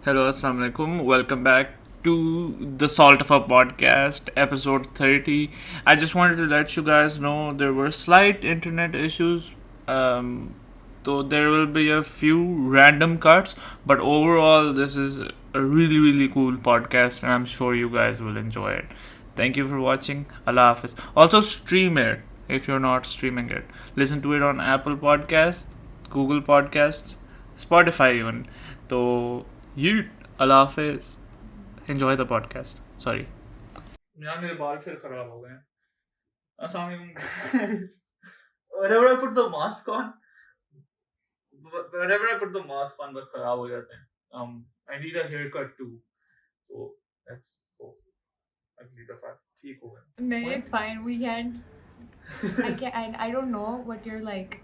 Hello, Assalamu alaikum. Welcome back to the Saltafa podcast, episode 30. I just wanted to let you guys know there were slight internet issues. So there will be a few random cuts, but overall, this is a really cool podcast, and I'm sure you guys will enjoy it. Thank you for watching. Allah Hafiz. Also, stream it if you're not streaming it. Listen to it on Apple Podcasts, Google Podcasts, Spotify even. So you Allah Hafiz. Enjoy the podcast. Sorry. यार मेरे बाल फिर खराब हो गए हैं. अस्सलाम वालेकुम guys. Whenever I put the mask on, बस खराब हो जाते हैं. I need a haircut too. So that's अगली दफा ठीक होगा. No, it's fine. We can't. I don't know what you're like,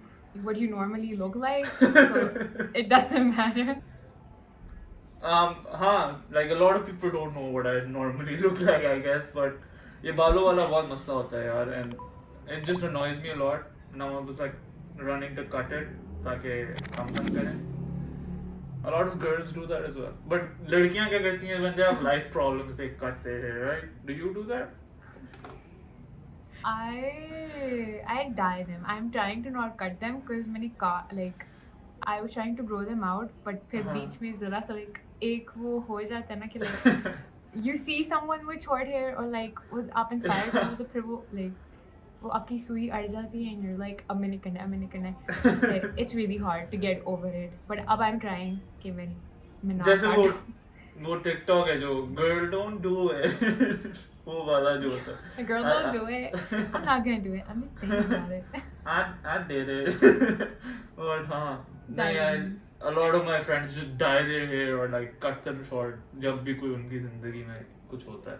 what you normally look like. So it doesn't matter. Like a lot of people don't know what I normally look like, I guess, but ये बालों वाला बहुत मसला होता है यार, and it just annoys me a lot. Now I'm just like running to cut it ताकि कम करें. A lot of girls do that as well. But लड़कियां क्या करती हैं when they have life problems they cut their hair, right? Do you do that? I dye them. I'm trying to not cut them because I was trying to grow them out, but फिर बीच में जरा सा like एक वो हो जाता है ना कि like you see someone with short hair or like with आप inspired हो तो फिर वो like वो आपकी सुई अड़ जाती है and you're like अब मैंने करना है. It's really hard to get over it, but अब I'm trying कि मैं ना जैसे काटूं. वो TikTok है जो girl don't do it वो वाला जो होता है. A girl don't do it. I'm not gonna do it. I'm just thinking about it. I did it. But हाँ नहीं, a lot of my friends just dye their hair or like cut them short जब भी कोई उनकी जिंदगी में कुछ होता है.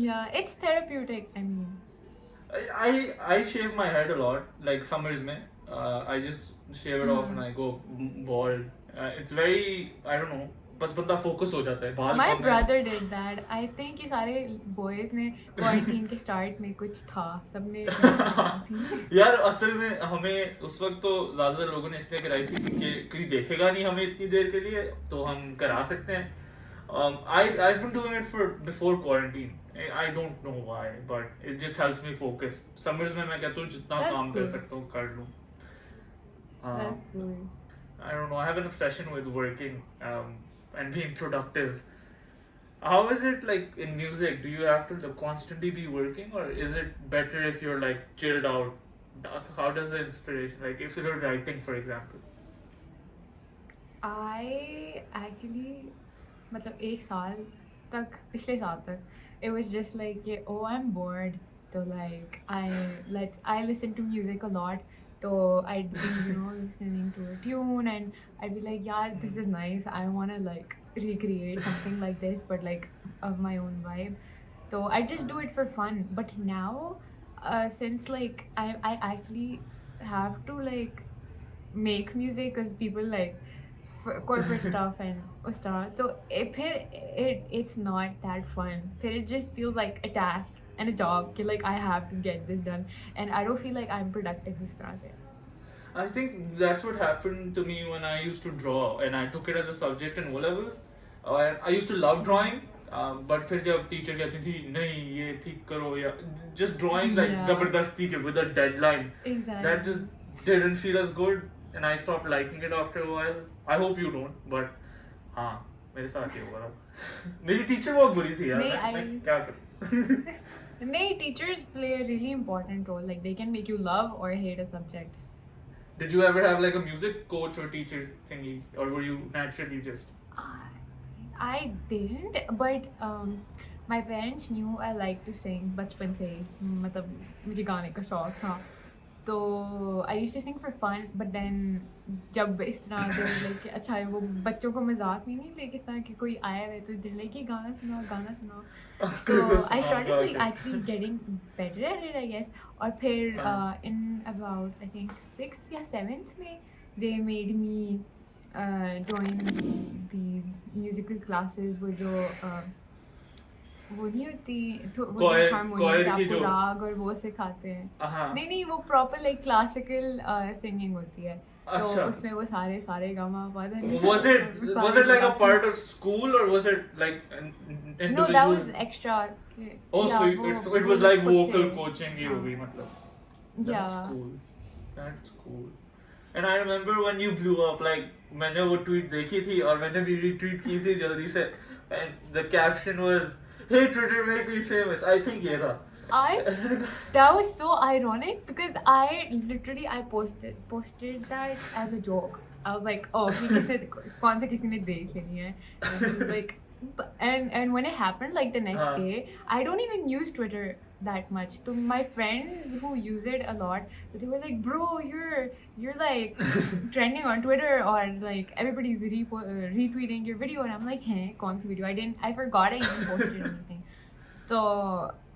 Yeah, it's therapeutic. I mean, I shave my head a lot, like summers में. I just shave it off and I go bald. It's very, I don't know, बस बंदा focus हो जाता है. बाल my कम है. brother did that. I think ये सारे boys ने quarantine के start में कुछ था. सबने थी. यार असल में हमें उस वक्त तो ज्यादातर लोगों ने इसलिए कराई थी कि कोई देखेगा नहीं हमें इतनी देर के लिए, तो हम करा सकते हैं. I've been doing it for before quarantine. I don't know why, but it just helps me focus. Summers में मैं कहता हूँ जितना That's काम कर good. सकता हूँ कर लूँ. That's cool. I don't know. I have an obsession with working and being productive. How is it like in music? Do you have to constantly be working, or is it better if you're like chilled out? How does the inspiration, like if you're writing, for example? I actually मतलब एक साल तक पिछले साल तक it was just like ये, oh I'm bored, so like I listen to music a lot, so I'd be listening to a tune and I'd be like yeah this is nice, I want to like recreate something like this but like of my own vibe, so I just do it for fun. But now since like I actually have to like make music because people like for corporate stuff and stuff. So it's not that fun. It just feels like a task and a job. Like I have to get this done, and I don't feel like I'm productive. उस तरह से. I think that's what happened to me when I used to draw and I took it as a subject in O levels. I used to love drawing, but फिर जब teacher कहती थी नहीं ये ठीक करो या just drawing like Yeah. जबरदस्ती के with a deadline, Exactly. that just didn't feel as good and I stopped liking it after a while. I hope you don't, but हाँ मेरे साथ ये हुआ. मेरी teacher बहुत बुरी थी यार. नहीं, मैं क्या करूँ? Nay, teachers play a really important role. Like they can make you love or hate a subject. Did you ever have like a music coach or teacher thingy, or were you naturally just? I didn't, but my parents knew I liked to sing बचपन से ही. मतलब मुझे गाने का शौक था. तो I used to sing for fun, but then जब इस तरह के like अच्छा है वो बच्चों को मजाक में नहीं लेके इस तरह कि कोई आया है तो इधर like गाना सुनाओ. तो I started like actually getting better at it I guess. और फिर in about I think 6th या 7th में they made me join these musical classes वो जो वो नहीं होती तो वो Choir- हारमोनियम choir पे की आपको जो- राग और वो सिखाते हैं. हाँ. नहीं वो प्रॉपर लाइक क्लासिकल सिंगिंग होती है. तो अच्छा. उसमें वो सारे गामा पता नहीं Was it वो was सारे it like a गुलाब थे. part of school or was it like an No, that individual? was extra. Oh, या so वो it वो was लोग like खुद से. vocal coaching ही हो हाँ. गई मतलब. That's Yeah. cool. That's cool. And I remember when you blew up, like मैंने वो tweet देखी थी और मैंने भी retweet की थी जल्दी से, and the caption was, "Hey Twitter, make me famous." I think ये था. I That was so ironic because I posted that as a joke. I was like, oh, कि किसने कौन से किसी ने देख लेनी है, and he was like, and when it happened like the next हाँ. day, I don't even use Twitter that much. So my friends who use it a lot, so they were like, bro, you're like trending on Twitter, or like everybody's retweeting your video, and I'm like, hey, कौन सी video? I forgot I even posted anything. So,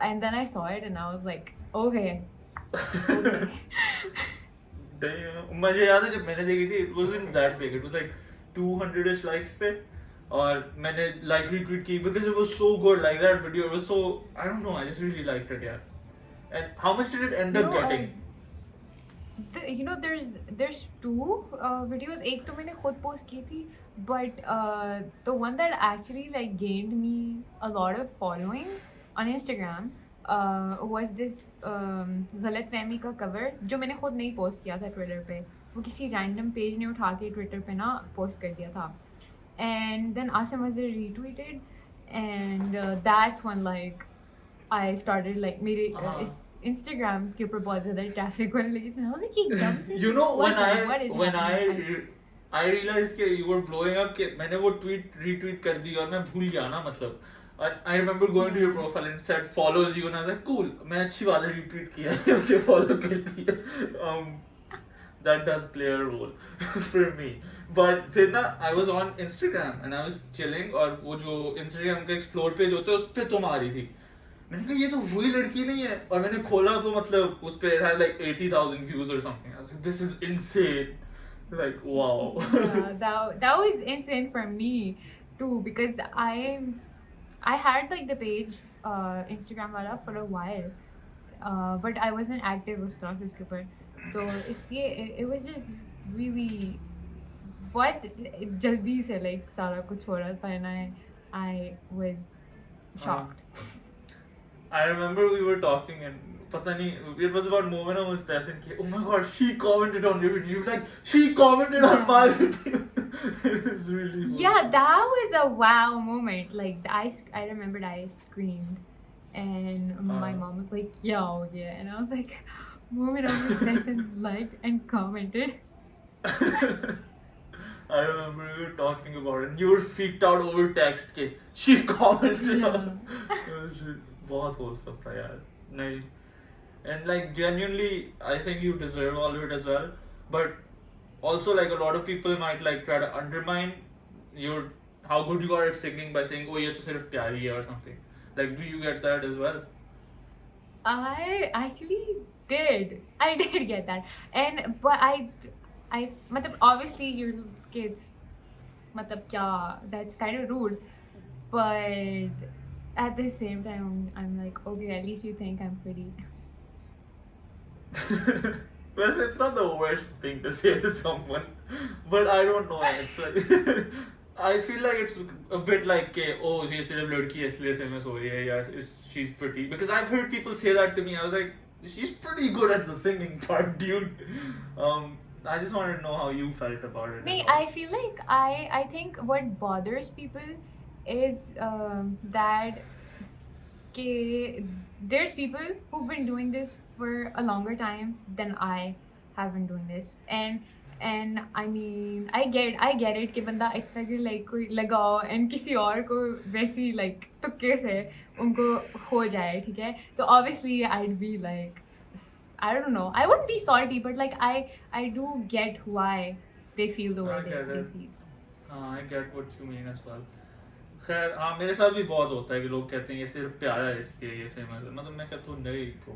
and then I saw it and I was like, okay, okay. Damn. मुझे याद है जब मैंने देखी थी, it wasn't that big. It was like 200ish likes पे, और मैंने like retweet की because it was so good. Like that video, it was so, I don't know, I just really liked it, yeah. And how much did it end You up know, getting? there's two videos. एक तो मैंने खुद post की थी, but the one that actually like gained me a lot of following on Instagram was this गलतफहमी का cover जो मैंने खुद नहीं post किया था Twitter पे. वो किसी random page ने उठा के Twitter पे ना post कर दिया था. And then Asim Azhar retweeted, and that's when like I started like मेरे इस Instagram के ऊपर बहुत ज़्यादा traffic होने लगी थी. I was like, एकदम से You know, what is when happening? I realized कि you were blowing up, कि मैंने वो retweet कर दी और मैं भूल गया ना मतलब. And I remember going to your Yeah. profile and it said follows you, and I was like, cool, मैं अच्छी बात है retweet किया है, मुझे follow करती है. That does play a role for me. But फिर ना I was on Instagram and I was chilling, और वो जो Instagram का explore page होता है उस पे तुम आ रही थी. मैंने कहा ये तो वही लड़की नहीं है, और मैंने खोला तो मतलब उस पे it had like 80,000 views or something. I was like, this is insane. Like, wow. Yeah, that was insane for me too, because I had like the page Instagram वाला for a while, but I wasn't active उस तरह से उसके ऊपर. तो इसलिए it was just really बहुत जल्दी से like सारा कुछ हो रहा था, and I was shocked. I remember we were talking and पता नहीं, it was about Momina Mustasin कि, oh my god, she commented on your video. You were like, she commented on my video. It was really funny. Yeah, that was a wow moment. Like I remembered I screamed, and my mom was like, "Yo, yeah," and I was like, "Moment on this lesson," liked and commented. I remember we were talking about it and you were freaked out over text के she commented on बहुत wholesome था यार. नहीं, and like genuinely I think you deserve all of it as well, but also like a lot of people might like try to undermine your how good you are at singing by saying oh ये तो सिर्फ प्यारी है or something. Like, do you get that as well? I actually did. I did get that, but I मतलब obviously your kids मतलब क्या, that's kind of rude, but at the same time I'm like, okay, at least you think I'm pretty. Well, it's not the worst thing to say to someone, but I don't know. It's like I feel like it's a bit like oh ये सिर्फ लड़की है इसलिए famous हो रही है या she's pretty, because I've heard people say that to me. I was like, she's pretty good at the singing part, dude. I just wanted to know how you felt about it. Me, I feel like I think what bothers people is that there's people who've been doing this for a longer time than I have been doing this, and I mean I get it कि बंदा इतना कि like कोई लगाओ and किसी और को वैसी like तुक्के से उनको हो जाए, ठीक है, तो obviously I'd be like, I don't know, I wouldn't be salty, but like I do get why they feel the way they feel. I get what you mean as well. खैर हाँ, मेरे साथ भी बहुत होता है कि लोग कहते हैं ये सिर्फ प्यारा है इसलिए ये फेमस है, मतलब मैं कहता हूँ नहीं तो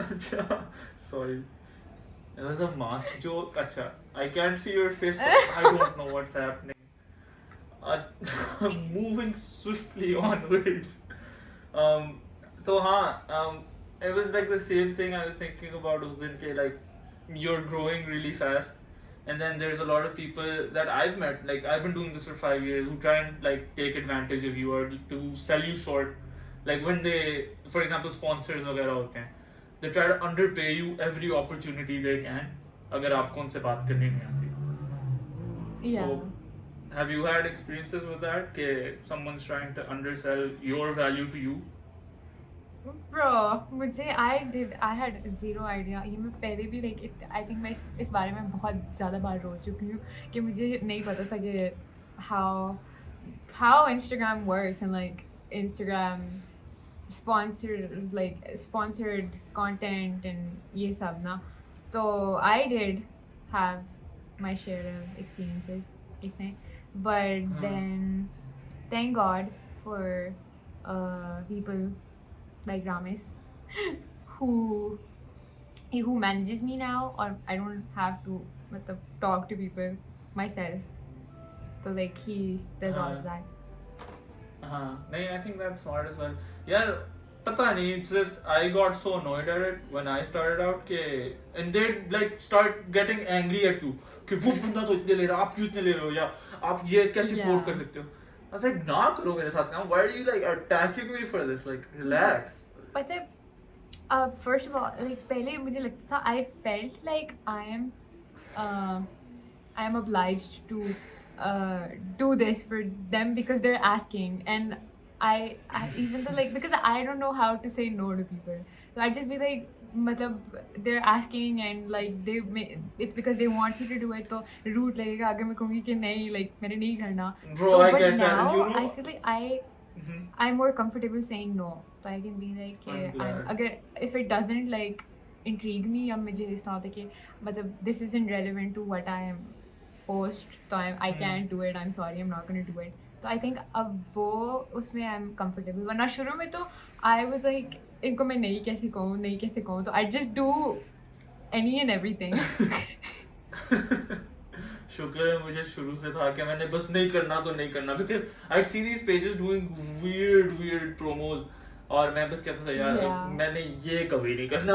अच्छा sorry, it was a mask joke. अच्छा, I can't see your face, so I don't know what's happening. Moving swiftly onwards. तो हाँ, it was like the same thing I was thinking about उस दिन के, like you're growing really fast, and then there's a lot of people that I've met, like I've been doing this for 5 years, who try and like take advantage of you or to sell you short. Like when they, for example, sponsors वगैरह होते हैं, they try to underpay you every opportunity they can अगर आपको उनसे बात करनी नहीं आती. Yeah. So have you had experiences with that? कि someone's trying to undersell your value to you? Bro, मुझे I had zero idea. ये मैं पहले भी I think मैं इस बारे में बहुत ज़्यादा बार रो चुकी हूँ कि मुझे नहीं पता था कि how Instagram works and like Instagram sponsored content and ये सब ना. So I did have my share of experiences इसमें, but हाँ. then thank God for people like Ramesh who who manages me now, or I don't have to talk to people myself. So like he does all of हाँ. that. नहीं, I think that's smart as well. यार पता नहीं, it's just I got so annoyed at it when I started out कि and they'd like start getting angry at you कि वो बंदा तो इतने ले रहा, आप क्यों इतने ले रहे हो, या आप ये कैसे कोड कर Yeah. सकते हो. I was like, ना करो मेरे साथ काम. Why are you like attacking me for this? Like But relax. but first of all, like पहले मुझे लगता था I felt like uh, I am obliged to do this for them because they're asking, and I even though like because I don't know how to say no to people, so I just be like मतलब they're asking and like it's because they want me to do it, तो rude लगेगा अगर मैं कहूँगी कि नहीं, like मैंने नहीं करना. Bro, तो I but get that. And you now I know, feel like Mhm. I'm more comfortable saying no. So I can be like, I'm glad. अगर if it doesn't like intrigue me, या मुझे इस तरह होता है कि मतलब this isn't relevant to what I am post, so I Hmm. can't do it. I'm sorry, I'm not gonna do it. So I think अब वो उसमें I'm comfortable. वरना शुरू में तो I was like इनको मैं नहीं कैसे कहूँ, तो I just do any and everything. शुक्र है मुझे शुरू से था कि मैंने बस नहीं करना तो नहीं करना, because I'd see these pages doing weird promos और मैं बस कहता था यार Yeah. मैंने ये कभी नहीं करना.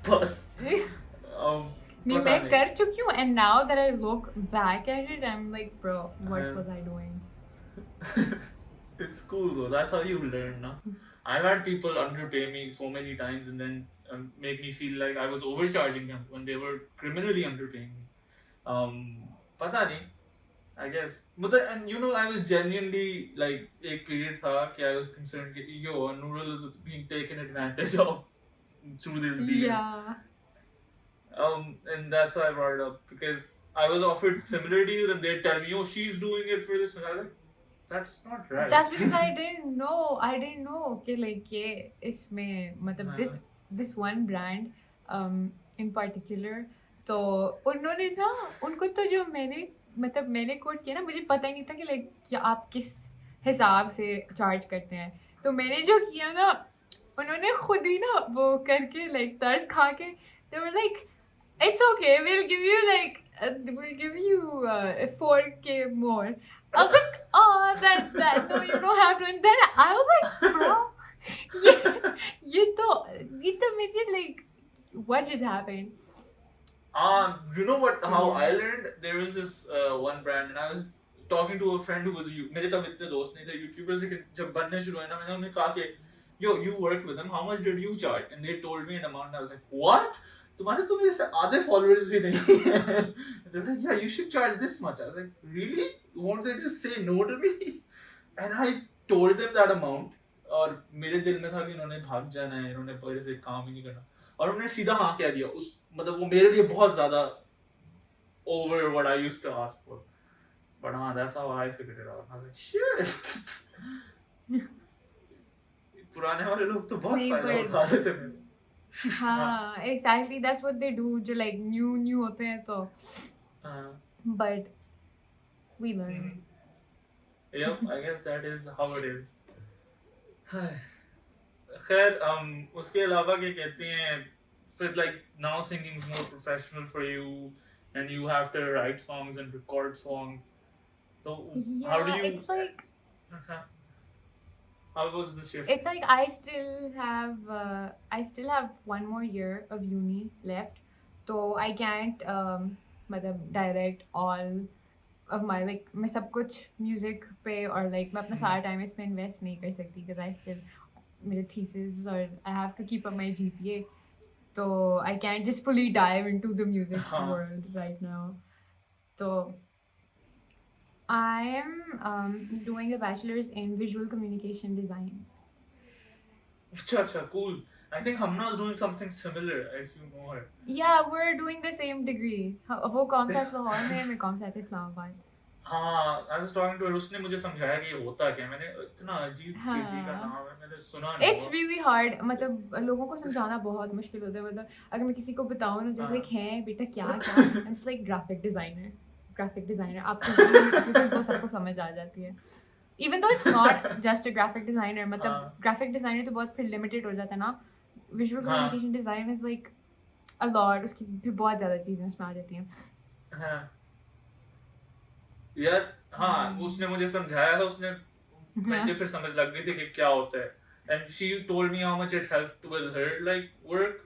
बस नहीं, पता मैं नहीं. कर चुकी हूँ, and now that I look back at it, I'm like, bro, what हाँ. was I doing? It's cool though. That's how you learn, na. I've had people underpay me so many times and then make me feel like I was overcharging them when they were criminally underpaying me. पता नहीं. I guess. But and you know, I was genuinely like एक period था कि I was concerned कि yo, Annural is being taken advantage of through this deal. Yeah. And that's why I brought it up, because I was offered similar deals and they tell me, oh, she's doing it for this. And I was like, that's not right. That's because I didn't know. Okay, like ये इसमें मतलब हाँ. this one brand in particular, तो उन्होंने ना उनको तो जो मैंने कोट किया ना, मुझे पता ही नहीं था कि like कि आप किस हिसाब से चार्ज करते हैं. तो मैंने जो किया ना, उन्होंने खुद ही ना वो करके like तरस खा के they were like, it's okay, we'll give you like we'll give you 4K more. I was like, oh, that no, you don't have to. And then I was like, bro, ये तो मुझे like, what just happened? You know what? How Yeah. I learned? There was this one brand, and I was talking to a friend who was मेरे तब इतने दोस्त नहीं थे YouTubers, लेकिन जब बनने शुरू हुए ना, मैंने उन्हें कहा कि yo, you worked with them, how much did you charge? And they told me an amount, and I was like, what? तुम्हारे तो मेरे से आधे followers भी नहीं हैं. They were like, yeah, you should charge this much. I was like, really? Won't they just say no to me? And I told them that amount. और मेरे दिल में था कि इन्होंने भाग जाना है, इन्होंने पहले से काम ही नहीं करना, और उन्होंने सीधा हाँ कह दिया. उस मतलब वो मेरे लिए बहुत ज़्यादा over what I used to ask for. But that's how I figured it out. I was like, shit. पुराने वाले लोग तो बहुत नहीं, फायदा but उठा रहे थे मेरे. हाँ, exactly, that's what they do. जो like new होते हैं तो, हाँ. but we learned. Yep, I guess that is how it is. खैर उसके अलावा क्या कहते हैं, फिर like now singing is more professional for you and you have to write songs and record songs. So how do Yeah, you it's like how was the shift? it's like I still have one more year of uni left. तो I can't मतलब direct all of my like मैं सब कुछ music पे और like मैं अपना सारा time इसमें invest नहीं कर सकती because I still मेरे thesis और I have to keep up my GPA. So I can't just fully dive into the music हाँ. world right now. So I am doing a bachelor's in visual communication design. अच्छा, cool. I think Hamna is doing something similar, if you know her. Yeah, we're doing the same degree. वो कौन सा लाहौर में है, मैं कौन सा इस्लामाबाद. हाँ, I was talking to her, उसने मुझे समझाया कि ये होता क्या है. मैंने इतना अजीब डिग्री का हाँ. नाम है, मैंने सुना नहीं It's हुआ. really hard. मतलब लोगों को समझाना बहुत मुश्किल होता है. मतलब अगर मैं किसी को बताऊँ ना जब लाइक हाँ. हैं बेटा क्या क्या, I'm just like graphic designer. आप कुछ भी because वो सबको समझ आ जाती है. Even though it's not just a graphic designer, मतलब हाँ. graphic designer तो बहुत फिर limited हो जाता है ना. Visual हाँ. communication design is like a lot. उसकी फिर बहुत ज़्यादा चीज़ें उसमें आ जाती हैं. हाँ. यार हाँ, उसने मुझे समझाया था. उसने मुझे फिर समझ लग गई थी कि क्या होता है. And she told me how much it helped with her like work.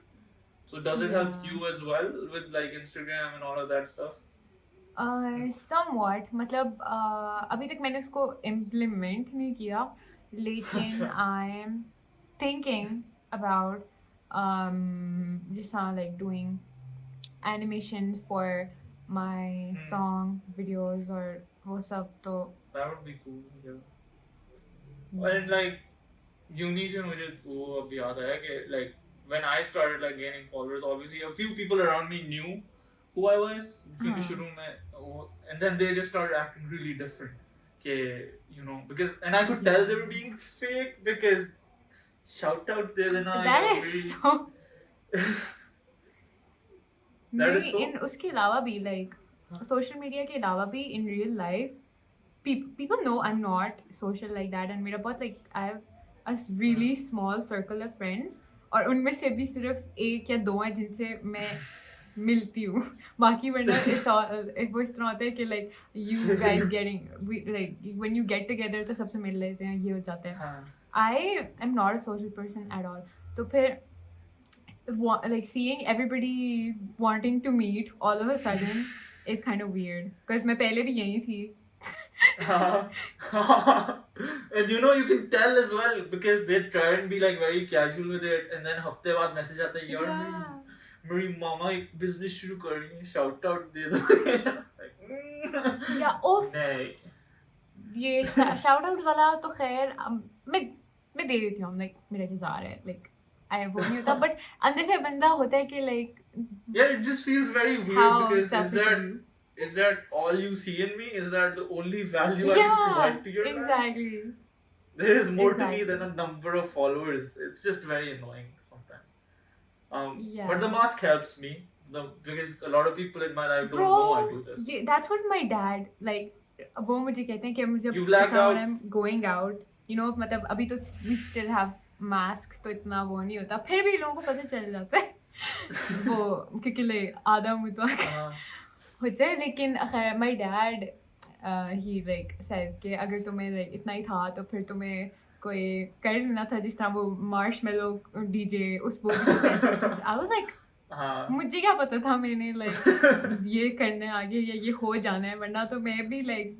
So does it help Yeah. you as well with like Instagram and all of that stuff? Somewhat मतलब अभी तक मैंने उसको implement नहीं किया लेकिन अच्छा. I am thinking about just like doing animations for my Hmm. song videos और वो सब तो That would be cool. Yeah. And yeah. like uni से मुझे वो अब याद आया कि like when I started like gaining followers, obviously a few people around me knew who I was क्योंकि हाँ. शुरू में and then they just started acting really different. कि you know because and I could tell they were Yeah. being fake because shout out दे देना you That know is मेरी so that is नहीं so इन उसके अलावा भी like social media के अलावा भी in real life people know I'm not social like that and मेरा बहुत like I have a really small circle of friends और उनमें से भी सिर्फ एक या दो हैं जिनसे मैं मिलती हूँ बाकी वरना it's all वो इस तरह होता है कि like you guys getting like when you get together तो सबसे मिल लेते हैं ये हो जाता है हाँ. I am not a social person at all तो फिर like seeing everybody wanting to meet all of a sudden is kind of weird because मैं पहले भी यही थी. And you know you can tell as well because they try and be like very casual with it and then हफ्ते बाद message आता है यार मेरी Yeah. मेरी मामा एक बिजनेस शुरू कर रही है शाउट आउट दे दो. Yeah. Off. नहीं. ये shout out वाला तो खैर मैं दे देती हूँ like मेरा इंतजार है like वो नहीं होता but अंदर से बंदा होता है कि like Yeah, it just feels very weird how because selfish of you. is that all you see in me? Is that the only value I can Yeah. provide to your life? Exactly. There is more to me Exactly. than a number of followers. It's just very annoying sometimes. But the Yeah. mask helps me because a lot of people in my life don't Bro, know I do this. that's what my dad like. वो मुझे कहते हैं कि मुझे You blacked ऐसा when out. I'm going out, you know, मतलब अभी तो we still have masks तो इतना वो नहीं होता फिर भी लोगों को पता चल जाता है वो क्योंकि like आधा मुंह तो होता है लेकिन खैर my dad he like says कि अगर तुम्हें like इतना ही था तो फिर तुम्हें कोई कर लेना था जिस तरह वो marshmallow DJ उस वो भी तो करते उसको I was like मुझे क्या पता था मैंने like ये करना है आगे या ये हो जाना है वरना तो मैं भी like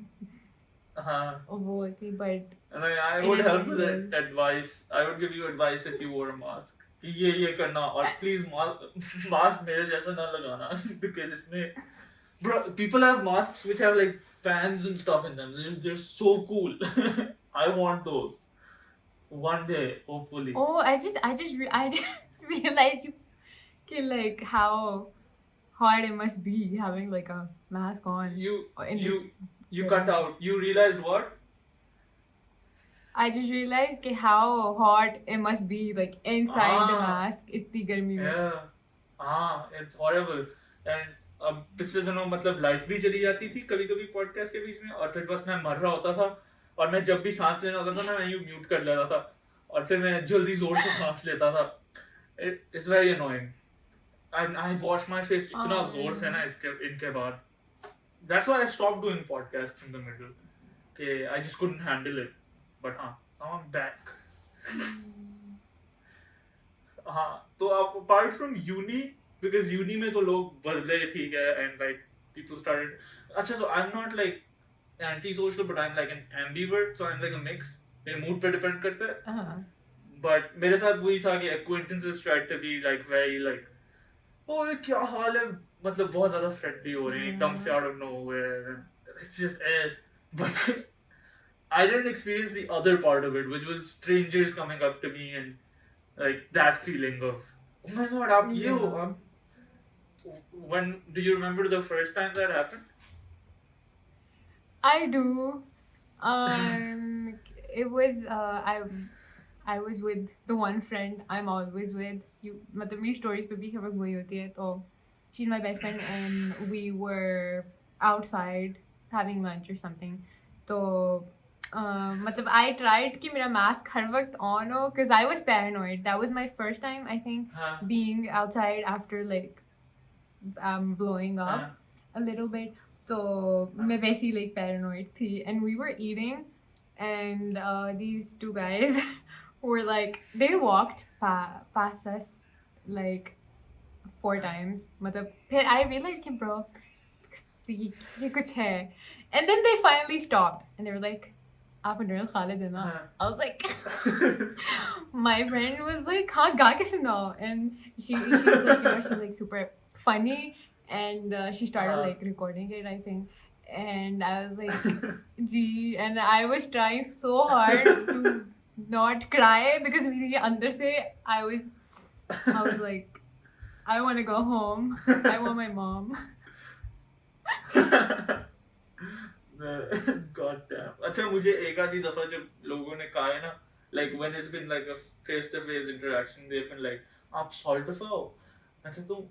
वो थी but And I it would is help what with it is. advice. I would give you advice if you wore a mask. कि ये करना और please mask मेरे जैसा ना लगाना because इसमें bro people have masks which have like fans and stuff in them. They're so cool. I want those one day hopefully. Oh, I just realized like how hard it must be having like a mask on You in you this you cut out. You realized what? I just realized how hot it must be like inside the mask इतनी गर्मी में. Yeah. It's horrible. And अब पिछले दिनों मतलब light भी चली जाती थी कभी कभी पॉडकास्ट के बीच में और फिर बस मैं मर रहा होता था और मैं जब भी सांस लेना होता था ना मैं यूं म्यूट कर लेता था और फिर मैं जल्दी जोर से सांस लेता था. It's very annoying. I wash my face इतना जोर से ना इनके बाद. That's why I stopped doing podcasts in the middle. Okay, I just couldn't handle it. But now I'm back. हाँ तो आप apart from uni because uni में तो लोग बदले ठीक है and like people started. अच्छा, so I'm not like anti-social, but I'm like an ambivert, so I'm like a mix. मेरे mood पे depend करता है. But मेरे साथ वही था कि acquaintances tried to be like very like, oh ये क्या हाल है, मतलब बहुत ज़्यादा friendly हो रहे हैं एकदम से out of nowhere, and it's just but I didn't experience the other part of it, which was strangers coming up to me and like that feeling of, oh my god, आप ये हो, Yeah. आप. When do you remember the first time that happened? I do. Um, it was I was with the one friend I'm always with. You, मतलब मेरी stories पे भी खबर वही होती है तो she's my best friend and we were outside having lunch or something. तो मतलब I tried कि मेरा mask हर वक्त on हो because I was paranoid. That was my first time I think being outside after like blowing up a little bit. So मैं वैसी like paranoid थी and we were eating and these two guys were like they walked past us like 4 times. मतलब फिर I realized कि bro ये कुछ है and then they finally stopped and they were like आप Annural Khalid है ना? I was like my friend was like हाँ गा के सुनाओ and she's like she's like super funny and she started like recording it I think and I was like gee and I was trying so hard to not cry because मेरे अंदर से I was like I want to go home. I want my mom. God damn. अच्छा, मुझे एक आधी दफा जब लोगों ने कहा है ना, like when it's been like a face to face interaction, they've been like, आप Saltafa हो? मैं कहता हूँ,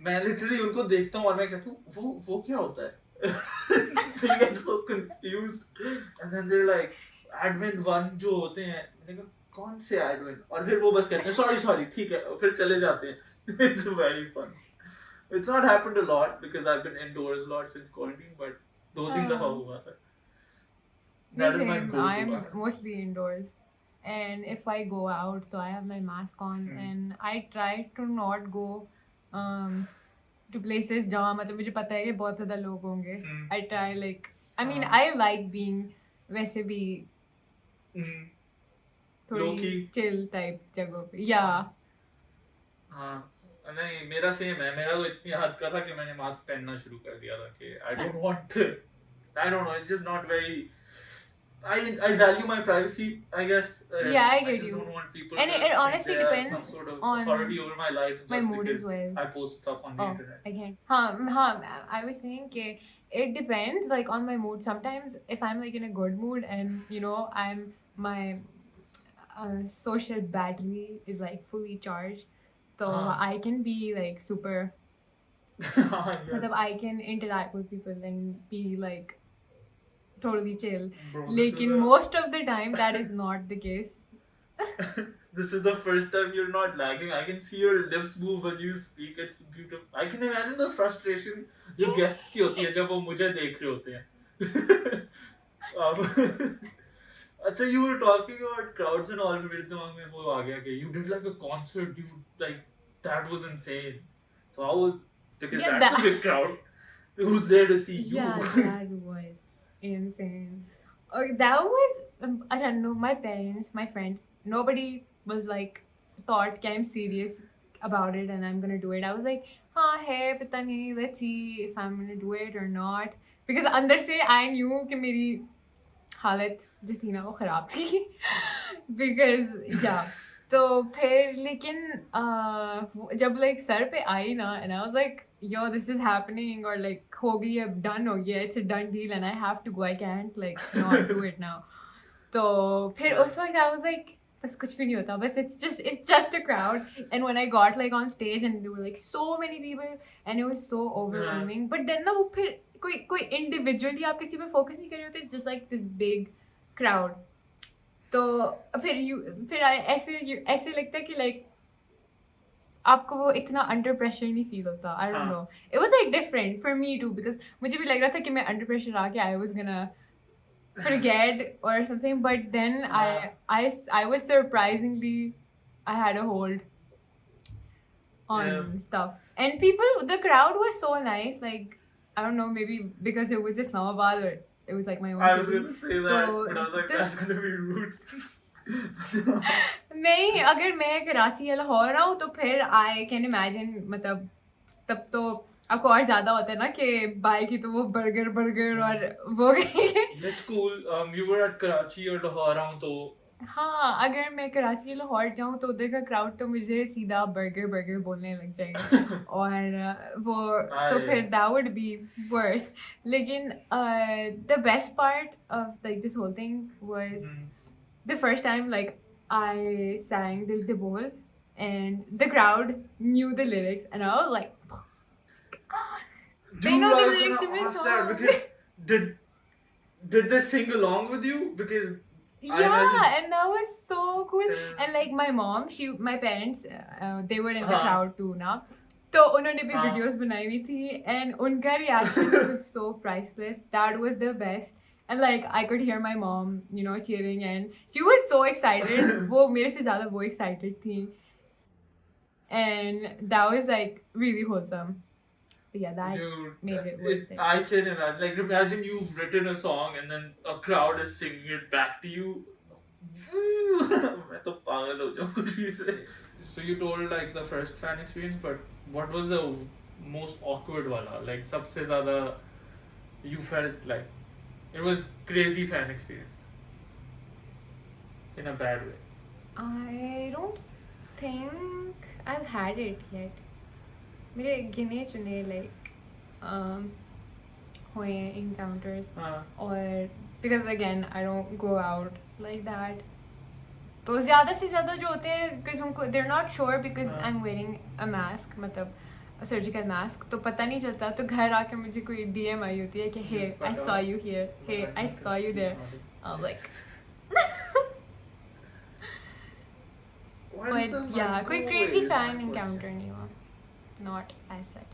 मैं literally उनको देखता हूँ और मैं कहता हूँ वो क्या होता है? They get so confused and then they're like admin one जो होते हैं, मैंने कहा कौन से admin? और फिर वो बस कहते हैं sorry ठीक है, फिर चले जाते हैं. It's very fun. It's not happened a lot because I've been indoors a lot since quarantine, but दो तीन दफा हुआ था. That is my Same. go-to. I'm mostly indoors. And if I go out, so I have my mask on and I try to not go to places जहाँ मतलब मुझे पता है कि बहुत ज़्यादा लोग होंगे. I try like I mean I like being वैसे भी थोड़ी chill type जगहों पे. Yeah. हाँ, नहीं मेरा सेम है. मेरा तो इतनी हद का था कि मैंने मास्क पहनना शुरू कर दिया था कि I don't want to. I don't know, it's just not very. I value my privacy, I guess. Yeah, I I get just you. don't want people And to it think honestly they have depends some sort of on authority over my life just my mood because as well. I post stuff on the internet. Again. हाँ, I was saying कि it depends like on my mood. Sometimes if I'm like in a good mood and you know I'm my social battery is like fully charged, so I can be like super. मतलब I can interact with people and be like totally chill. Bro, लेकिन most of the time that is not the case. This is the first time you're not lagging. I can see your lips move when you speak. It's beautiful. I can imagine the frustration जो guests की होती है जब वो मुझे देख रहे होते हैं. अच्छा, you were talking about crowds and all. मेरे दिमाग में वो आ गया कि you did like a concert. You like that was insane. So I was because that's a big crowd. Who's there to see you? Yeah, that was insane. That was I don't know. My parents, my friends, nobody was like thought I'm serious about it and I'm gonna do it. I was like, hey, pata nahi, let's see if I'm gonna do it or not. Because अंदर से I knew कि मेरी हालत जो थी ना वो खराब थी. Because yeah. तो फिर लेकिन जब like सर पे आई ना and I was like yo this is happening or like हो गई अब done हो गया it's a done deal and I have to go I can't like not do it now. तो फिर उस वक्त I was like बस कुछ भी नहीं होता बस it's just a crowd and when I got like on stage and there were like so many people and it was so overwhelming but then ना वो फिर कोई individually आप किसी पे focus नहीं कर रहे होते it's just like this big crowd. तो फिर ऐसे लगता है कि लाइक आपको वो इतना अंडर प्रेशर नहीं फील होता. I don't know it was like different for me too because मुझे भी लग रहा था कि मैं अंडर प्रेशर आके I was gonna forget or something but then I was surprisingly I had a hold on stuff. And the crowd was so nice. Like, I don't know, maybe because it was Islamabad or it was like my own I was city. going to say that, So but I was like, that's going to be rude. नहीं, अगर मैं कराची या लाहौर आऊँ तो फिर I can imagine, मतलब तब तो आपको और ज्यादा होता है ना कि बाहर की तो वो बर्गर और वो That's cool. You were at Karachi or Lahore आऊँ तो हाँ, अगर मैं कराची या लाहौर जाऊँ तो उधर का क्राउड तो मुझे सीधा बर्गर बोलने लग जाएगा और वो तो फिर that would be worse. लेकिन the best part of like this whole thing was the first time like I sang Dil De Bol and the crowd knew the lyrics and I was like, they know the lyrics to my song. Because did they sing along with you? Because yeah, and that was so cool. And like my mom, my parents, they were in the crowd too now. तो उन्होंने भी videos बनाई हुई थी and उनका reaction was so priceless. That was the best. And like I could hear my mom, you know, cheering and she was so excited. वो मेरे से ज़्यादा वो excited थी. And that was like really wholesome. But yeah, that made it worth it. I can imagine. Like, imagine you've written a song and then a crowd is singing it back to you. मैं तो पागल हो जाऊँ उसी से. So you told like the first fan experience, but what was the most awkward wala? Like सबसे ज़्यादा you felt like it was crazy fan experience in a bad way. I don't think I've had it yet. मेरे गिने चुने like हुए encounters और because again I don't go out like that. तो ज़्यादा से ज़्यादा जो होते हैं because उनको they're not sure because I'm wearing a mask, मतलब a surgical mask, तो पता नहीं चलता. तो घर आके मुझे कोई DM आई होती है कि hey I saw you here, hey I saw you there. I'm like but yeah, कोई crazy fan encounter नहीं हुआ. Not as such.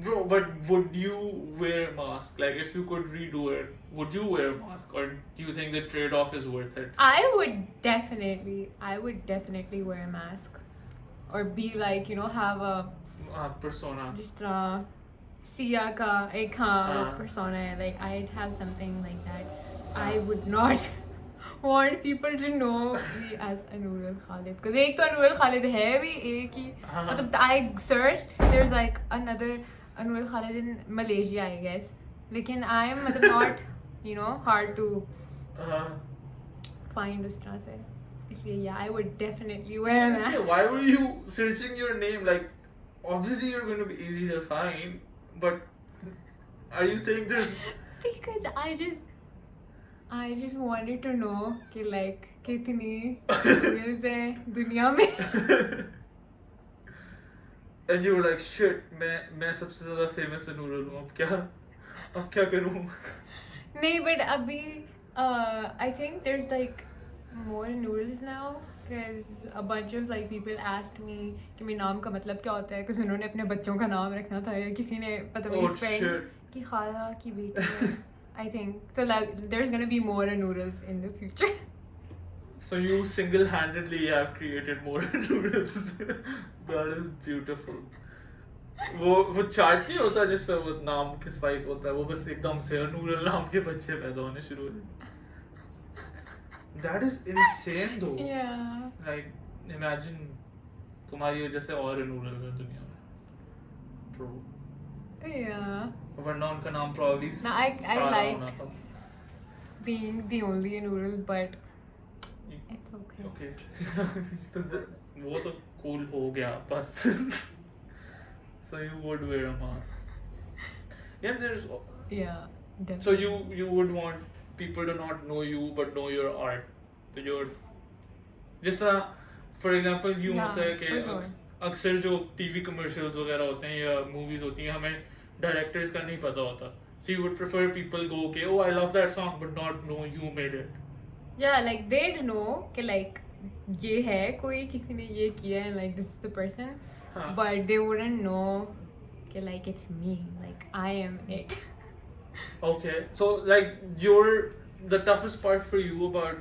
Bro, but would you wear a mask? Like, if you could redo it, would you wear a mask, or do you think the trade-off is worth it? I would definitely wear a mask, or be like, you know, have a persona. Just Sia ka ek persona. Like I'd have something like that. I would not want people to know me as Annural Khalid because एक तो Annural Khalid है भी एक ही मतलब I searched there's like another Annural Khalid in Malaysia I guess लेकिन I'm मतलब not you know hard to find उस तरह से इसलिए yeah I would definitely wear a mask. Why were you searching your name? Like obviously you're going to be easy to find, but are you saying there's because I just wanted to know कि like कितनी reels है दुनिया में. And you were like shit मैं सबसे ज़्यादा famous Annural हूँ अब क्या करूँ? नहीं but अभी I think there's like more Annurals now because a bunch of like people asked me कि मेरे नाम का मतलब क्या होता है because उन्होंने अपने बच्चों का नाम रखना था या किसी ने पता मेरी friend की खाला की बेटी है. I think so like there's gonna be more Annurals in the future. So you single-handedly have created more Annurals. That is beautiful. वो चार्ट नहीं होता जिस पे वो नाम की स्वाइप होता है वो बस एकदम से Annural नाम के बच्चे पैदा होने शुरू हो जाते. That is insane though. Yeah. Like imagine तुम्हारी वजह से और Annurals हैं दुनिया में. Bro. Yeah. वरना उनका नाम probably No, I like being the only Annural, but it's okay. Okay. तो वो तो cool हो गया बस. So you would wear a mask. Yeah, there's. Yeah, definitely. So you would want people to not know you but know your art. So your जिस तरह for example you होता है कि अक्सर जो TV commercials वगैरह होते हैं या movies होती हैं हमें directors का नहीं पता होता. So you would prefer people go okay oh I love that song but not know you made it. Yeah, like they'd know कि like ये है कोई किसी ने ये किया and like this is the person, but they wouldn't know कि like it's me, like I am it. Okay, so like the toughest part for you about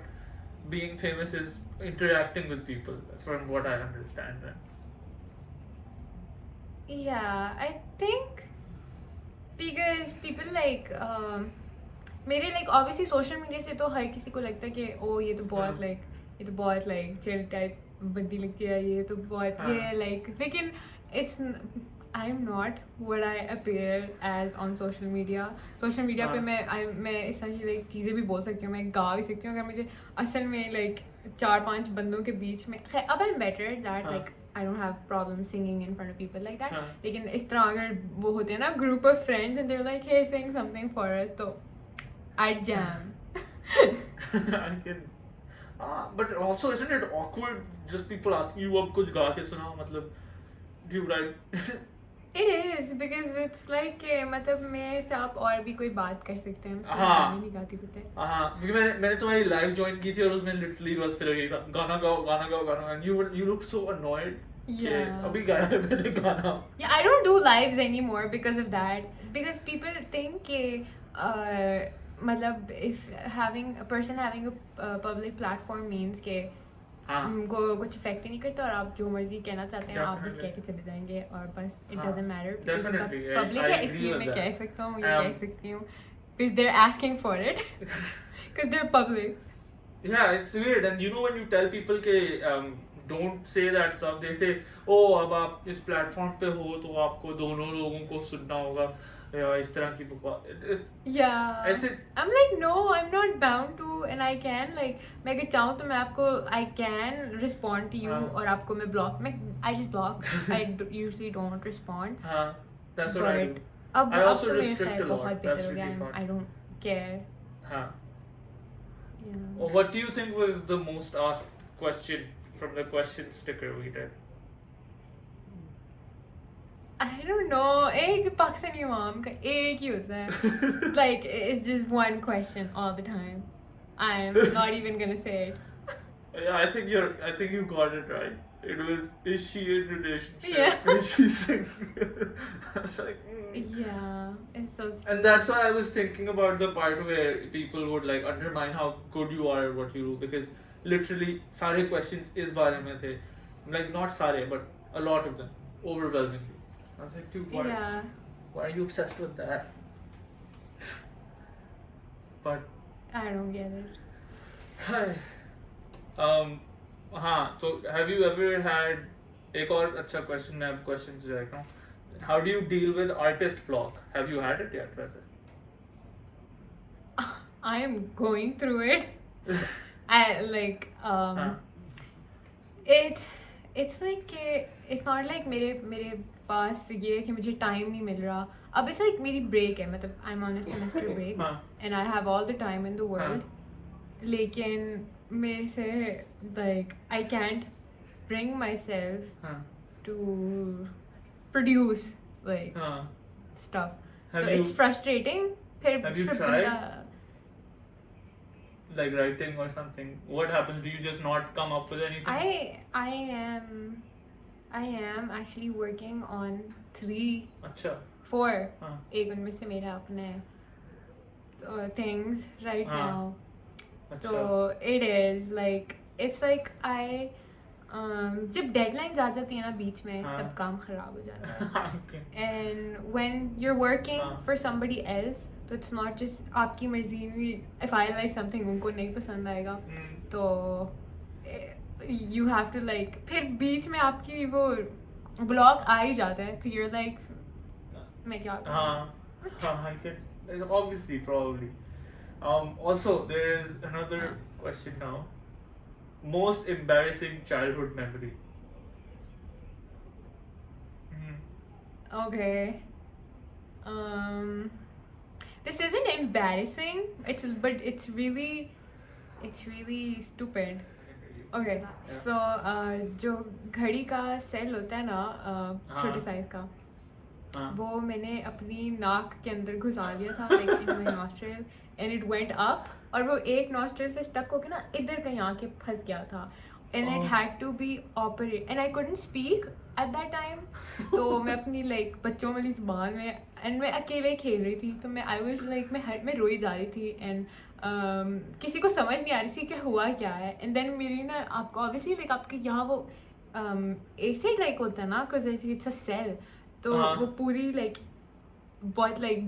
being famous is interacting with people, from what I understand. Yeah, I think because people like मेरे like obviously social media से तो हर किसी को लगता है कि ओ ये तो बहुत like ये तो बहुत like chill type बंदी लगती है ये तो बहुत ये है like लेकिन it's I'm not what I appear as on social media. Social media पे मैं ऐसा ही like चीज़ें भी बोल सकती हूँ मैं गा भी सकती हूँ अगर मुझे असल में like 4-5 बंदों के बीच में अब I'm better at that like I don't have problem singing in front of people like that. लेकिन इस तरह अगर वो होते हैं ना group of friends and they're like hey sing something for us तो I'd jam. I can. But also, isn't it awkward just people asking you अब कुछ गा के सुनाओ मतलब do you write? It is because it's like कि मतलब मेरे से आप और भी कोई बात कर सकते हैं मैं हाँ गाने नहीं गाती पता है हाँ क्योंकि मैंने तुम्हारी लाइव ज्वाइन की थी और उसमें लिटरली बस सिर्फ यही था गाना गाओ गाना गाओ गाना and you look so annoyed Yeah. अभी गाया है मैंने गाना Yeah, I don't do lives anymore because of that. Because people think कि मतलब if having a person having a public platform means कि उनको कुछ इफेक्ट ही नहीं करता और आप जो मर्जी कहना चाहते हैं आप बस कह के चले जाएंगे और बस इट डजंट मैटर बिकॉज उनका पब्लिक है इसलिए मैं कह सकता हूँ ये कह सकती हूँ because they're asking for it because they're public. Yeah, it's weird and you know when you tell people के don't say that stuff they say oh अब आप इस प्लेटफॉर्म पे हो तो आपको दोनों लोगों को सुनना होगा या इस तरह की बकवास Yeah. ऐसे I'm like no, I'm not bound to and I can like मैं अगर चाहूँ तो मैं आपको I can respond to you और आपको मैं block मैं I just block I usually don't respond. That's what I do. अब I also तो मेरे restrict खैर a lot. बहुत That's better हो really गया fun. I don't care. हाँ. Yeah. What do you think was the most asked question from the question sticker we did? I don't know. एक पाकिस्तानी इमाम का एक ही होता है. Like it's just one question all the time. I'm not even gonna say it. Yeah, I think you got it right. It was is she in relationship? Yeah. Is she single? I was like, Yeah, it's so stupid. And that's why I was thinking about the part where people would like undermine how good you are at what you do because literally सारे questions इस बारे में थे. Like not सारे but a lot of them overwhelmingly. I was like, dude, why are you obsessed with that? But I don't get it. हाँ तो have you ever had एक और अच्छा question मैं अब questions देखता हूँ. How do you deal with artist block? Have you had it yet वैसे? I am going through it. I like it's like it's not like मेरे पास ये है कि मुझे टाइम नहीं मिल रहा अब ऐसा एक मेरी ब्रेक है मतलब I'm on a semester break and I have all the time in the world लेकिन मेरे से like I can't bring myself to produce like stuff so it's frustrating have you tried like writing or something what happens do you just not come up with anything I am actually working on 4 एक उनमें से मेरा अपने things right now so it is like it's like I जब deadlines आ जाती है ना बीच में तब काम खराब हो जाता है and when you're working for somebody else तो it's not just आपकी मर्जी में if I like something उनको नहीं पसंद आएगा तो you have to like फिर बीच में आपकी वो ब्लॉग आ ही जाता है फिर you're like मैं क्या करूँ obviously probably also there is another question now most embarrassing childhood memory okay this isn't embarrassing but it's really stupid okay so जो घड़ी का सेल होता है ना छोटे साइज का वो मैंने अपनी नाक के अंदर घुसा लिया था like in my nostril and it went up और वो एक nostril से stuck होके ना इधर कहीं आके फंस गया था and it had to be operated and I couldn't speak at that time तो मैं अपनी like बच्चों वाली ज़ुबान में and मैं अकेले खेल रही थी तो मैं I was like मैं रोई जा रही थी and किसी को समझ नहीं आ रही थी कि हुआ क्या है and then मेरी ना आपको obviously like आपके यहाँ वो acid like होता है ना because it's a cell तो वो पूरी like बहुत like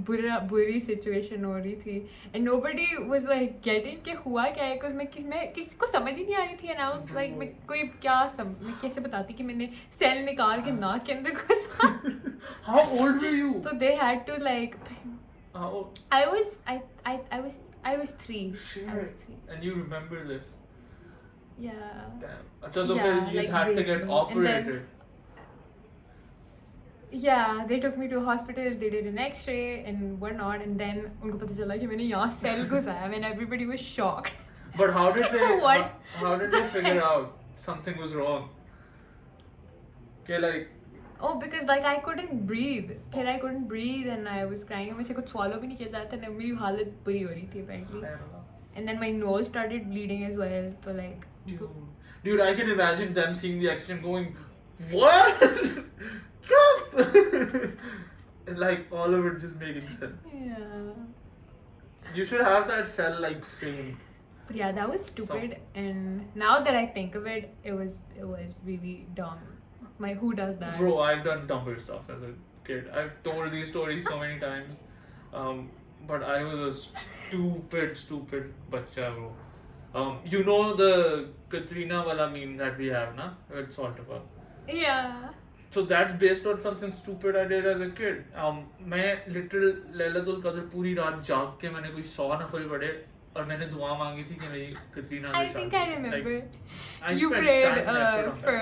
बुरी सिचुएशन हो रही थी and nobody was like getting कि हुआ क्या है because मैं किसी को समझ ही नहीं आ रही थी and I was like मैं कैसे बताती कि मैंने सेल निकाल के नाक के अंदर घुसा. How old were you? So they had to like How old? I was 3. Shit. I was 3. And you remember this? Yeah. Damn. अच्छा तो Yeah, फिर you like had to vaguely. get And operated. then- Yeah, they took me to a hospital. They did an X-ray and whatnot, and then उनको पता चला कि मैंने यहाँ cell घुसाया. And everybody was shocked. But how did they? What? How did they figure out something was wrong? Okay, like. Oh, because like I couldn't breathe. फिर I couldn't breathe and I was crying. मेरे से कुछ swallow भी नहीं किया जाता था. मेरी हालत बुरी हो रही थी apparently. I don't know. And then my nose started bleeding as well. So like. Dude, I can imagine them seeing the accident going, what? Come! And like all of it just making sense. Yeah. You should have that cell like framed. But yeah, that was stupid. And now that I think of it, it was really dumb. Who does that? Bro, I've done dumber stuff as a kid. I've told these stories so many times. But I was a stupid bacha, bro. You know the Katrina wala meme that we have, na? With Saltafa. Yeah. So that's based on something stupid I did as a kid. मैं literal Lailatul कदर पूरी रात जाग के मैंने कोई 100 नफल पढ़े और मैंने दुआ मांगी थी कि मेरी Katrina I think I remember. I You spent prayed time and effort on for.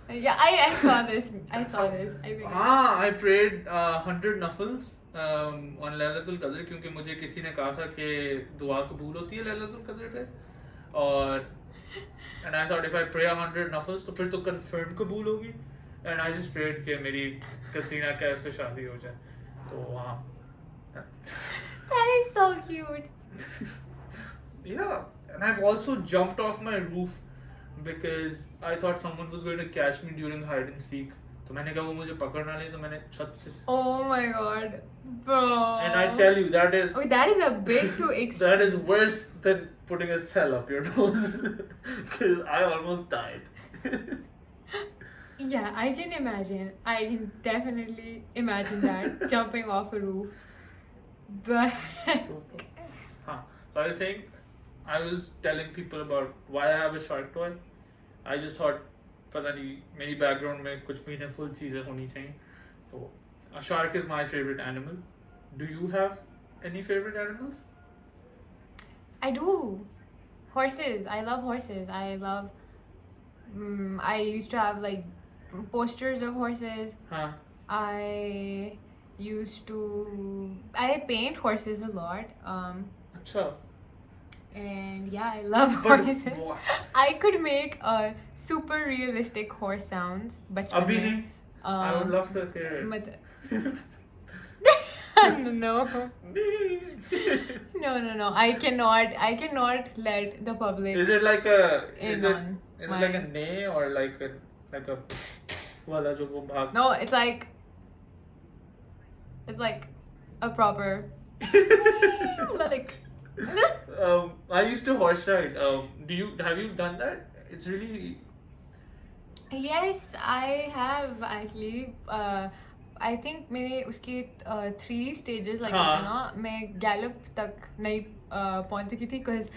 that. Yeah, I saw this. I saw this. I think. I prayed 100 nafals on Lailatul कदर क्योंकि मुझे किसी ने कहा था कि दुआ कबूल होती है लैलतुल कदर पे और and I thought if I pray 100 nafals तो फिर तो confirm कबूल होगी. And I just prayed कि मेरी कतरीना कैफ से शादी हो जाए तो हाँ. That is so cute. Yeah, and I've also jumped off my roof because I thought someone was going to catch me during hide and seek. तो मैंने कहा वो मुझे पकड़ ना ले तो मैंने छत से. Oh my god, bro. And I tell you that is. Oh, that is a bit too extreme. That is worse than putting a cell up your nose because I almost died. Yeah, I can imagine. I can definitely imagine that jumping off a roof. The heck? So I was saying, I was telling people about why I have a shark toy. I just thought, पता नहीं मेरी background में कुछ meaningful चीजें होनी चाहिए. So a shark is my favorite animal. Do you have any favorite animals? I do. Horses. I love horses. I love. I used to have like posters of horses. Huh. I used to. I paint horses a lot. अच्छा. And yeah, I love But horses. what? I could make super realistic horse sounds. बचपन अभी में. नहीं. I would love to hear it. No. No. I cannot let the public. Is it like a? in Is it on like a my- neigh or like a वाला जो वो भाग. No, it's like a proper. like. I used to horse ride. Have you done that? It's really. Yes, I have actually. I think मेरे उसके 3 stages like होता है ना मैं गैलप तक नहीं पहुंच सकी थी because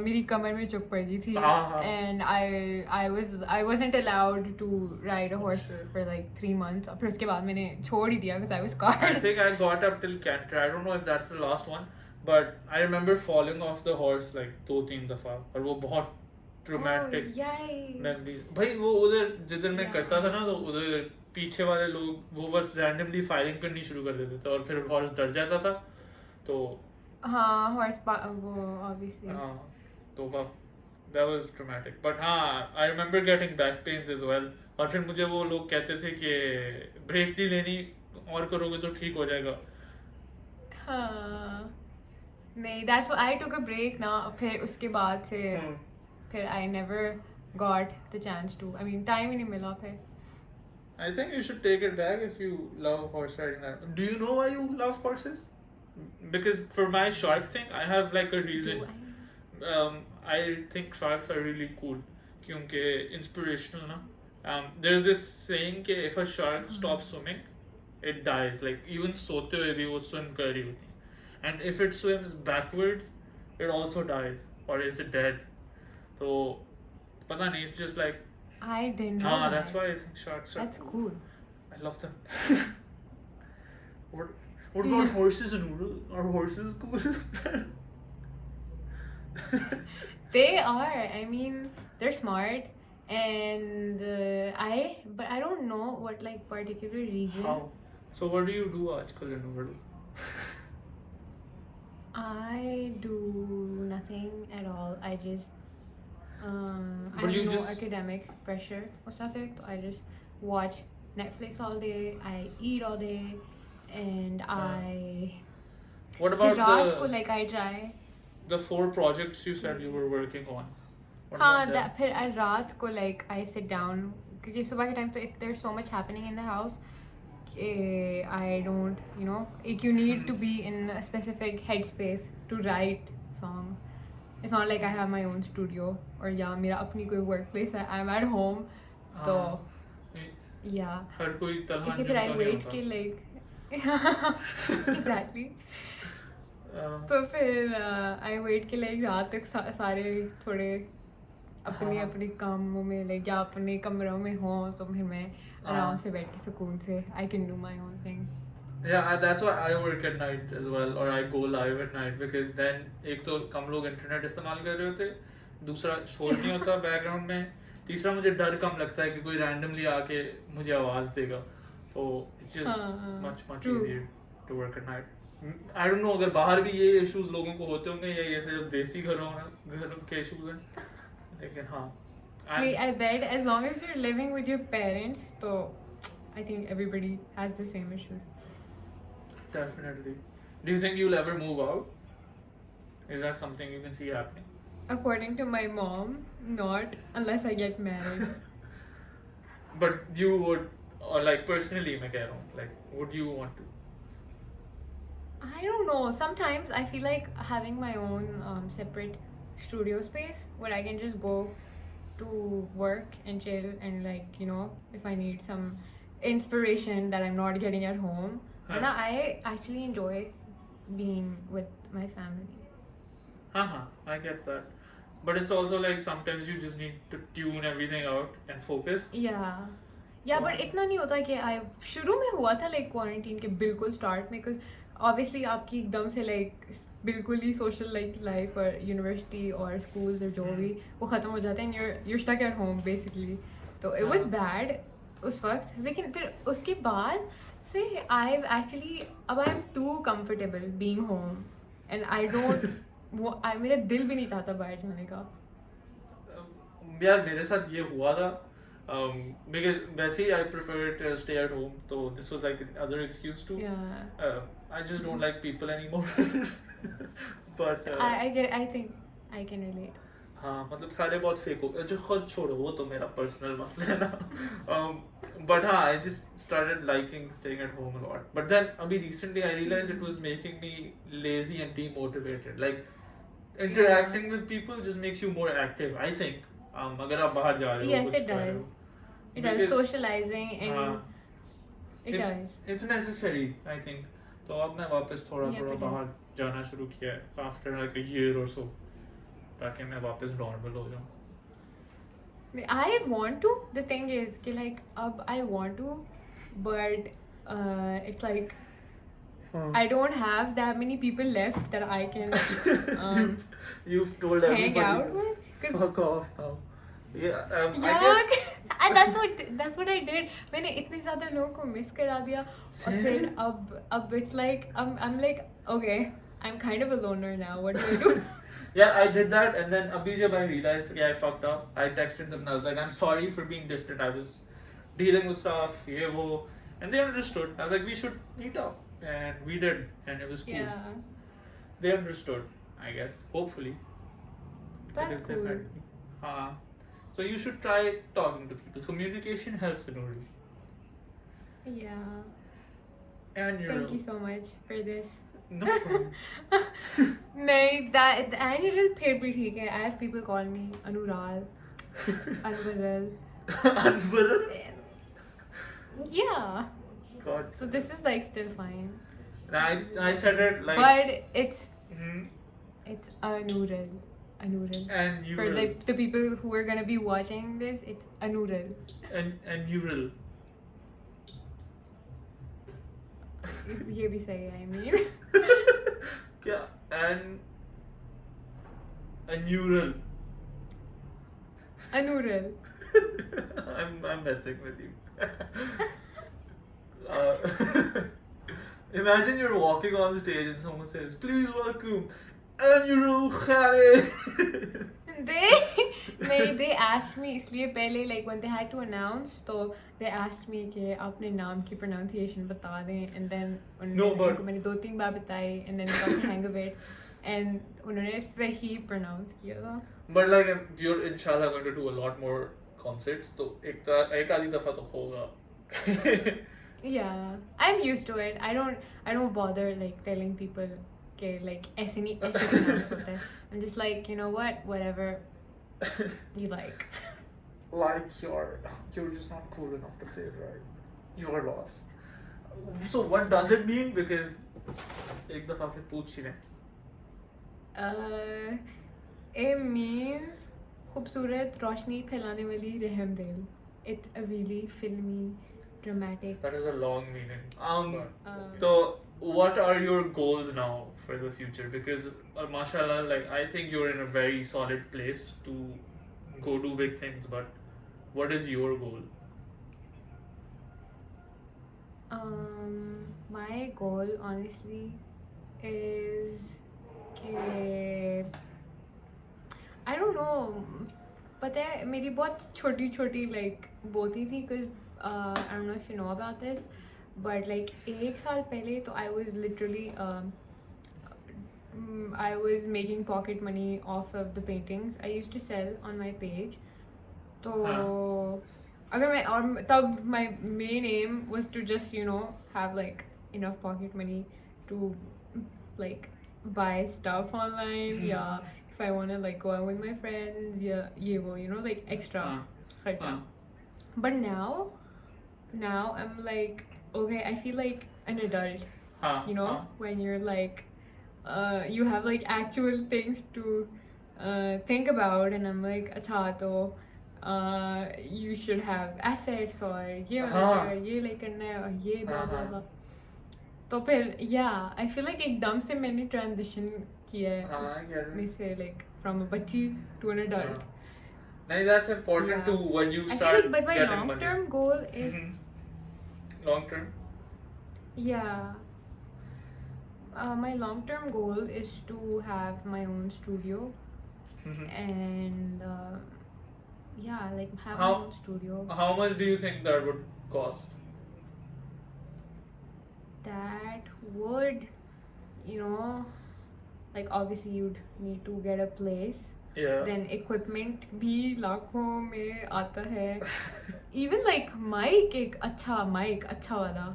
मेरी कमर में चोट पड़ गई थी and I wasn't allowed to ride a horse for like 3 months और फिर उसके बाद मैंने छोड़ ही दिया because I was I scarred. think I got up till canter. I don't know if that's the last one, but I remember falling off the horse like 2-3 दफा और वो बहुत traumatic Oh, yikes. memories. भाई वो उधर जिधर मैं करता था ना तो उधर पीछे वाले लोग वो बस रैंडमली फायरिंग करनी शुरू कर देते थे और फिर हॉर्स डर जाता था तो हाँ वो obviously. हाँ तो that was traumatic. But हाँ I remember getting back pains as well और फिर मुझे वो लोग कहते थे कि ब्रेक नहीं लेनी और करोगे तो ठीक हो जाएगा. हाँ नहीं that's why I took a break ना फिर उसके बाद से फिर I never got the chance to. I mean time ही नहीं मिला फिर. I think you should take it back if you love horse riding. That. Do you know why you love horses? Because for my shark thing, I have like a reason. I think sharks are really cool. Because inspirational, na? There's this saying that if a shark stops swimming, it dies. Like even सोते हुए भी वो swim कर रही होती है. And if it swims backwards, it also dies, or is it dead? So पता नहीं. It's just like I didn't know that. that's why I think sharks are That's cool. cool. I love them. what what about horses and noodles? Are horses cool? They are. I mean, they're smart, and but I don't know what like particular reason. How? So what do you do आजकल in world? I do nothing at all. I just I But have you no just- academic pressure. उससे से तो I just watch Netflix all day. I eat all day, and I What फिर about रात को the like I try. 4 projects you said you were working on? What हाँ, about them? फिर रात को like I sit down क्योंकि सुबह के time तो there's so much happening in the house. I don't, like you need to be in a specific headspace to write songs. It's not like I have my own studio or yeah, मेरा अपनी कोई workplace है. I'm at home, तो yeah. हर कोई तलहन इसी फिर I जिनका नहीं wait होता. के like exactly. Um, तो फिर I wait के like रात तक सारे थोड़े अपने हाँ. अपने कामों में like या अपने कमरों में हो तो फिर मैं आराम से बैठ के सुकून से I can do my own thing. Yeah, that's why I work at night as well, or I go live at night, because then एक तो कम लोग इंटरनेट इस्तेमाल कर रहे होते, दूसरा शोर नहीं होता बैकग्राउंड में, तीसरा मुझे डर कम लगता है कि कोई रैंडमली आके मुझे आवाज देगा, तो it's just much True. easier to work at night. I don't know अगर बाहर भी ये issues लोगों को होते होंगे या ये सिर्फ देसी घरों के issues हैं, लेकिन हाँ. I bet as long as you're living with your parents, so I think everybody has the same issues. Definitely. Do you think you'll ever move out? Is that something you can see happening? According to my mom, not unless I get married. But you would, or like personally, मैं कह रहा हूँ, like would you want to? I don't know. Sometimes I feel like having my own separate studio space where I can just go to work and chill and like if I need some inspiration that I'm not getting at home. And I actually enjoy being with my family. I get that. But it's also like sometimes you just need to tune everything out and focus. Yeah, but इतना नहीं होता कि I शुरू में हुआ था like quarantine के बिल्कुल start में, because obviously आपकी एकदम से like बिल्कुल ही social like life और university और schools और जो भी वो ख़त्म हो जाते हैं and you're stuck at home basically. तो it was bad उस वक्त, लेकिन फिर उसके बाद से I've actually अब I'm too comfortable being home and I don't मेरा दिल भी नहीं चाहता बाहर जाने का. यार मेरे साथ ये हुआ था, because वैसे ही I prefer to stay at home, so this was like another excuse to. Yeah. I just don't like people anymore. But I think I can relate. हाँ मतलब सारे बहुत फेक हो जो खुद छोड़ो वो तो मेरा पर्सनल मसला है ना. But हाँ I just started liking staying at home a lot. But then अभी recently I realized it was making me lazy and demotivated. Like interacting with people just makes you more active, I think. अगर आप बाहर जा रहे हो Yes, कुछ it कर रहे does. हो. It does. Because- Socializing and it does. It's necessary, I think. तो अब मैं वापस थोड़ा Yeah, थोड़ा it is. बाहर जाना शुरू किया है after like a year or so, ताकि मैं वापस normal हो जाऊँ. I want to. The thing is कि like अब I want to, but it's like I don't have that many people left that I can You've told hang everybody. out with. 'Cause Fuck off now. Yeah, I yeah, guess. and that's what I did. मैंने इतने ज़्यादा लोगों को miss करा दिया और फिर अब it's like I'm like okay, I'm kind of a loner now. What do I do? Yeah, I did that, and then abhi jab I realized, okay, I fucked up. I texted them and I was like, I'm sorry for being distant. I was dealing with stuff, ye wo, and they understood. I was like, we should meet up, and we did, and it was cool. Yeah, They understood, I guess, hopefully. that's Because they cool. met me. So you should try talking to people. Communication helps in order. Yeah. And you're Thank you so much for this. No problem. नहीं, that the annual फिर भी ठीक है. I have people call me Anural, Anvaral. Unburden? Yeah. God. So this is like still fine. And I said it like. But it's Mhm. Annural. And you For will. the people who are gonna be watching this, it's Annural. And you will. ये भी सही है, I mean. Yeah, and a neural. Annural. I'm messing with you. Imagine you're walking on stage and someone says, "Please welcome Annural Khalid." They asked me इसलिए पहले like when they had to announce तो they asked me कि अपने नाम की pronunciation बता दें and then उनको मैंने 2-3 बार बताई and then they got the hang of it and उन्होंने सही pronounce किया था. But like you're inshallah going to do a lot more concerts, तो एक आधी दफा तो होगा. Yeah, I'm used to it. I don't bother like telling people कि like ऐसे नहीं ऐसे pronounce होता है. I'm just like, you know what, whatever you like. Like you're just not cool enough to say it right. You're lost. So what does it mean? Because एक दफा फिर पूछ ही रहे. It means खूबसूरत रोशनी फैलाने वाली रहम दिल. It's a really filmy, dramatic. That is a long meaning. So what are your goals now for the future? Because mashallah, like I think you're in a very solid place to go do big things. But what is your goal? My goal honestly is कि I don't know. पता है मेरी बहुत छोटी like बोती थी because I don't know if you know about this, but like एक साल पहले तो I was literally I was making pocket money off of the paintings I used to sell on my page. तो अगर मैं और तब my main aim was to just have like enough pocket money to like buy stuff online. Yeah, if I want to like go out with my friends, yeah, ये वो like extra खर्चा. But now I'm like, okay, I feel like an adult. When you're like you have like actual things to think about, and I'm like, अच्छा तो you should have assets और ये होना चाहिए, ये like करना है और ये blah blah blah. तो फिर yeah, I feel like एकदम से मैंने transition किया है उसमें से like from a बच्ची to an adult. No, that's important too when you start. I feel like, but my getting long-term money. goal is Long-term. Yeah. My long-term goal is to have my own studio and yeah, like have my own studio. How much do you think that would cost? That would, like obviously you'd need to get a place. Yeah. Then equipment भी लाखों में आता है. Even like mic, एक अच्छा mic अच्छा वाला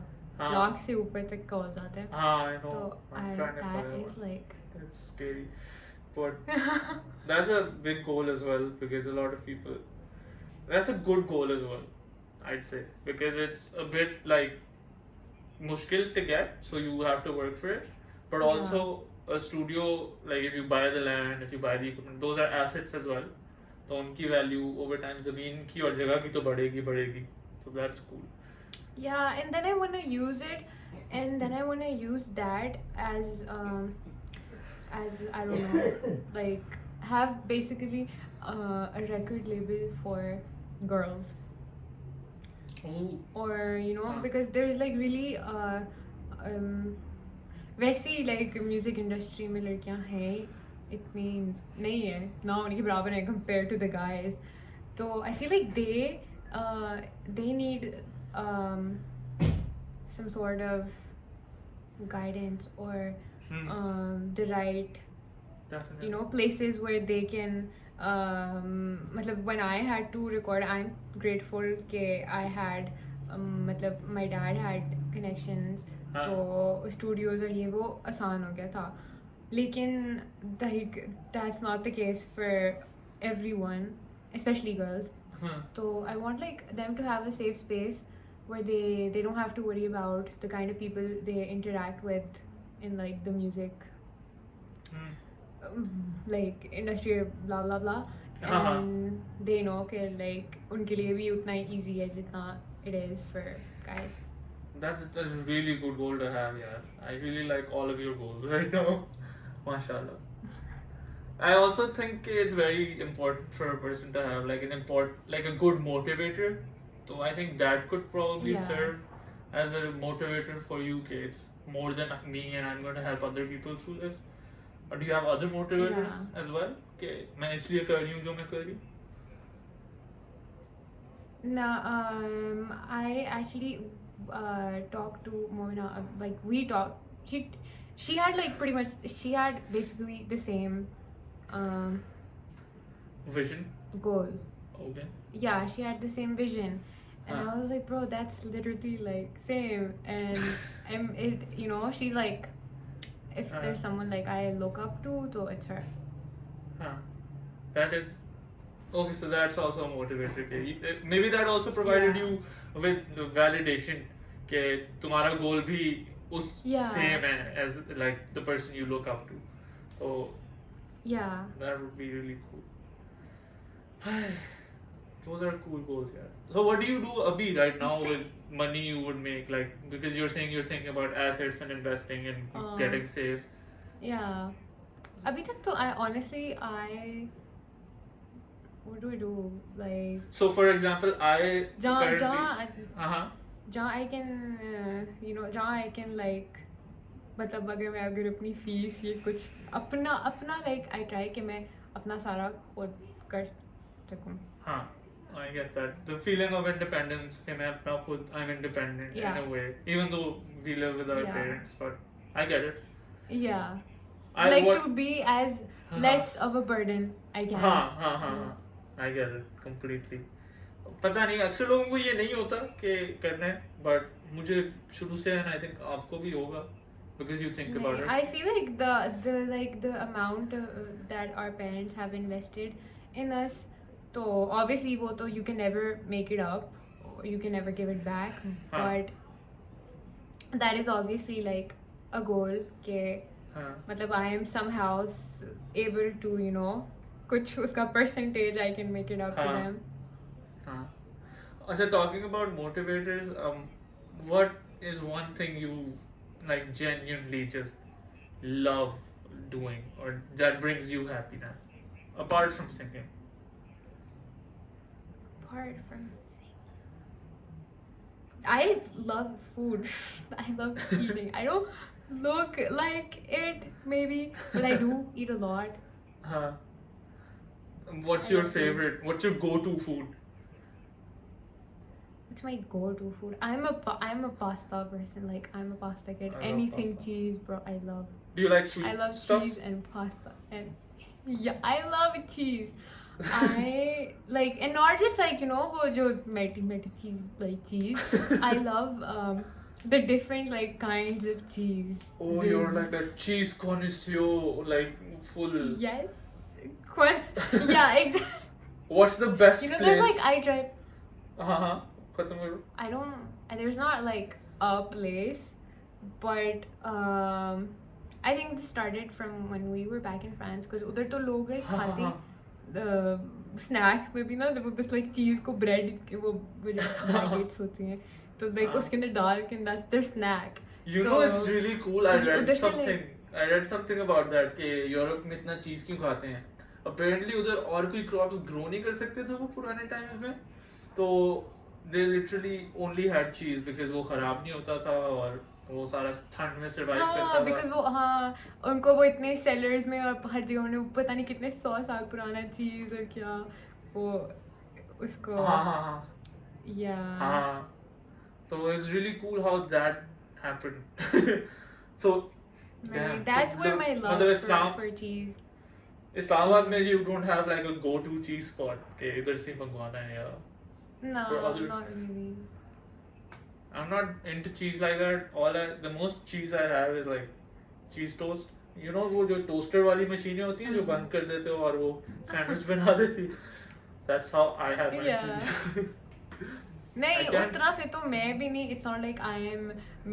लाख से ऊपर तक का हो जाता है. I know. So that is like. It's scary, but that's a big goal as well because a lot of people. That's a good goal as well, I'd say, because it's a bit like mushkil to get, so you have to work for it, but also a studio, like if you buy the land, if you buy the equipment, those are assets as well. तो उनकी value over time ज़मीन की और जगह की तो बढ़ेगी, so that's cool. Yeah, and then I want to use it, and then I want to use that as I don't know, like have basically a record label for girls. Ooh. Or because there's like really वैसी like music industry में लड़कियां हैं इतनी नहीं है ना उनके बराबर है compared to the guys. So I feel like they need some sort of guidance or the right places where they can मतलब when I had to record, I'm grateful कि I had मतलब my dad had connections, तो studios और ये वो आसान हो गया था. लेकिन that's not the case for everyone, especially girls. So I want like them to have a safe space where they don't have to worry about the kind of people they interact with in like the music like industry blah blah blah and they know कि like उनके लिए भी उतना ही easy है जितना it is for guys. That's a really good goal to have, yeah. I really like all of your goals right now. MashaAllah. I also think it's very important for a person to have like a good motivator. So I think that could probably Yeah. serve as a motivator for you kids more than me, and I'm going to help other people through this. Or do you have other motivators Yeah. as well? कि मैं इसलिए कर रही हूँ जो मैं कर रही हूँ. No, I actually talked to Momina. Like we talked. She had like pretty much. She had basically the same Vision. goal. Okay. Yeah, she had the same vision, and Huh. I was like, bro, that's literally like same. And she's like, if there's someone like I look up to, so it's her. Huh. That is okay. So that's also a motivator. कि maybe that also provided Yeah. you with the validation कि तुम्हारा goal भी उस Yeah. same है as like the person you look up to. So Yeah. that would be really cool. Those are cool goals, yeah. So what do you do, Abhi, right now with money you would make? Like because you're saying you're thinking about assets and investing and getting safe. Yeah. अभी तक तो I honestly what do I do like So for example, I currently जहाँ I can जहाँ I can like मतलब अगर अपनी fees ये कुछ अपना like I try कि मैं अपना सारा खुद कर सकूँ. हाँ, I get that. The feeling of independence कि मैं अपना खुद I'm independent in a way, even though we live with our parents, but I get it. Yeah. To be as less of a burden I can. हाँ. I get it completely. पता नहीं अक्सर लोगों को ये नहीं होता कि करना है, but मुझे शुरू से and I think आपको भी होगा because you think about it. I feel like the amount that our parents have invested in us, so obviously वो तो you can never make it up, or you can never give it back, but that is obviously like a goal कि मतलब I am somehow able to कुछ उसका percentage I can make it up to them. So talking about motivators, what is one thing you like genuinely just love doing or that brings you happiness apart from singing? Apart from singing, I love food. I love eating. I don't look like it maybe, but I do eat a lot. What's your favorite? What's your go-to food? What's my go-to food? I'm a pasta person. Like I'm a pasta kid. Anything cheese, bro. I love. Do you like sweet I love stuff? cheese and pasta, and yeah, I love cheese. I like, and not just like वो जो मेटी cheese like cheese. I love the different like kinds of cheese. Oh, you're like a cheese connoisseur, like full. Yes. Yeah, exactly. What's the best there's place? like I tried. खत्म करो. I don't. There's not like a place, but I think this started from when we were back in France because उधर तो लोग like खाते snacks में भी ना वो बस like चीज को ब्रेड के वो baguettes होती हैं तो like उसके अंदर डाल के that's their snack. You know it's really cool. I read something about that कि यूरोप में इतना चीज क्यों खाते हैं. Apparently उधर और कोई क्रॉप्स ग्रो नहीं कर सकते थे वो पुराने टाइम्स में तो they literally only had cheese because वो खराब नहीं होता था और वो सारा ठंड में सर्वाइव करता था. because वो उनको वो इतने सेलर्स में और हर जगह उन्हें पता नहीं कितने 100 साल पुराना चीज और क्या वो उसको yeah. So it's really cool how that happened. So damn, that's where my love for cheese. Islamabad में you don't have like a go-to cheese spot कि इधर से मंगवाना है या No, not really. I'm not into cheese like that. The most cheese I have is like cheese toast. You know वो जो toaster वाली मशीनें होती हैं जो बंद कर देते हो और वो सैंडविच बना देती. That's how I have my cheese. नहीं I उस can't. तरह से तो मैं भी नहीं. It's not like I am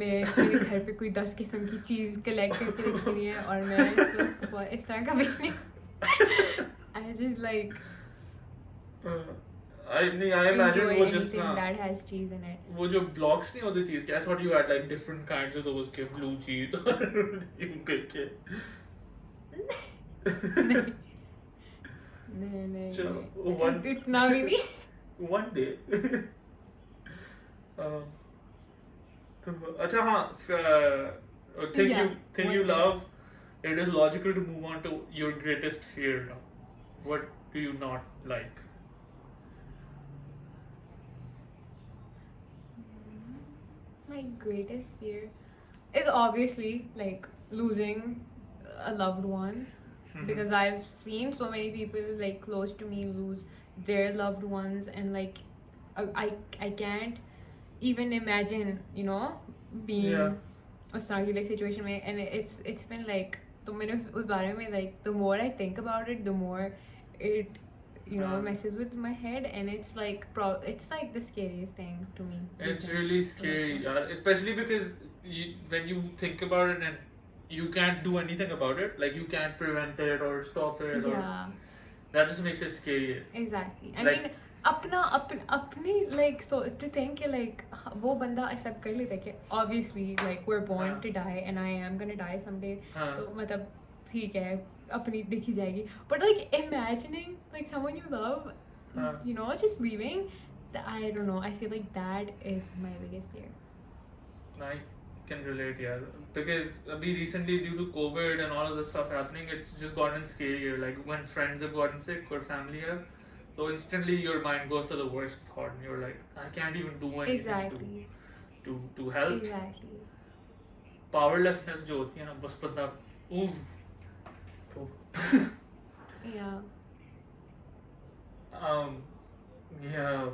मेरे घर पे कोई 10 किस्म की चीज़ कलेक्ट करके रखी हुई है और मैं उसको इस तरह का भी नहीं. I just like नहीं, I imagine enjoy वो just anything ना that has cheese in it. वो जो blocks नहीं होते चीज के. I thought you had like different kinds of those के blue cheese और UK के. नहीं चलो, one इतना भी नहीं. one day. तो अच्छा हाँ, thing Yeah, you one day. love. It is logical to move on to your greatest fear now. What do you not like? My greatest fear is obviously like losing a loved one, because I've seen so many people like close to me lose their loved ones, and like I can't even imagine, you know, being Yeah. a like situation में, and it's been like तो मैंने उस बारे में like the more I think about it, the more it messes with my head, and it's like it's like the scariest thing to me. It's losing really a loved scary, one. yaar. Especially because when you think about it and you can't do anything about it, like you can't prevent it or stop it, or Yeah, that just makes it scary. exactly. I Like- mean अपनी like so to think कि like वो बंदा accept कर लेता है कि obviously like we're born हाँ. to die and I am gonna die someday, हाँ. तो मतलब ठीक है अपनी देखी जाएगी, but like imagining like someone you love हाँ. you know just leaving, I don't know, I feel like that is my biggest fear. I can relate, yeah. Because recently, due to COVID and all of this stuff happening, it's just gotten scarier. Like when friends have gotten sick or family have, so instantly your mind goes to the worst thought, and you're like, I can't even do anything Exactly. to help. Exactly. Powerlessness जो होती है ना, बस बंदा तो Yeah. yeah.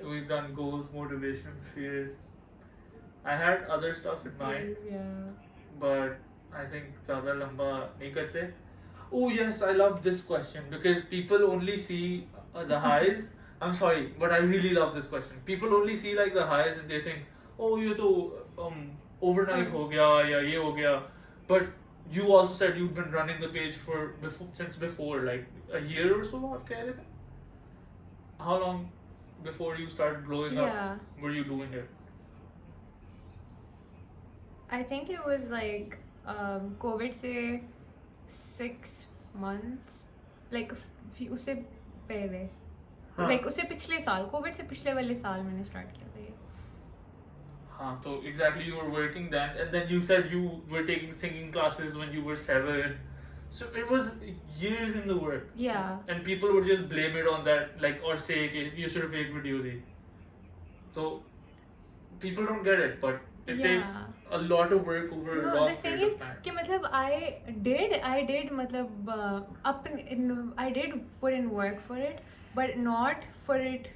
We've done goals, motivations, fears. I had other stuff in mind, Yeah. but I think ज़्यादा लंबा नहीं करते. Oh yes, I love this question because people only see the highs. I'm sorry, but I really love this question. People only see like the highs and they think, oh ये तो overnight हो गया या ये हो गया. But you also said you've been running the page since before, like a year or so. आप कह रहे थे? How long before you started blowing Yeah. up were you doing it? I think it was like COVID से 6 months, like उससे पहले, हाँ. like उससे पिछले साल, COVID से पिछले वाले साल मैंने start किया था ये. हाँ, so exactly you were working then, and then you said you were taking singing classes when you were 7. So it was years in the work. Yeah. And people would just blame it on that, like, or say कि you should have made video the. So people don't get it, but it takes Yeah. a lot of work over a No, long the thing period is of time. कि मतलब I did मतलब I did put in work for it, but not for it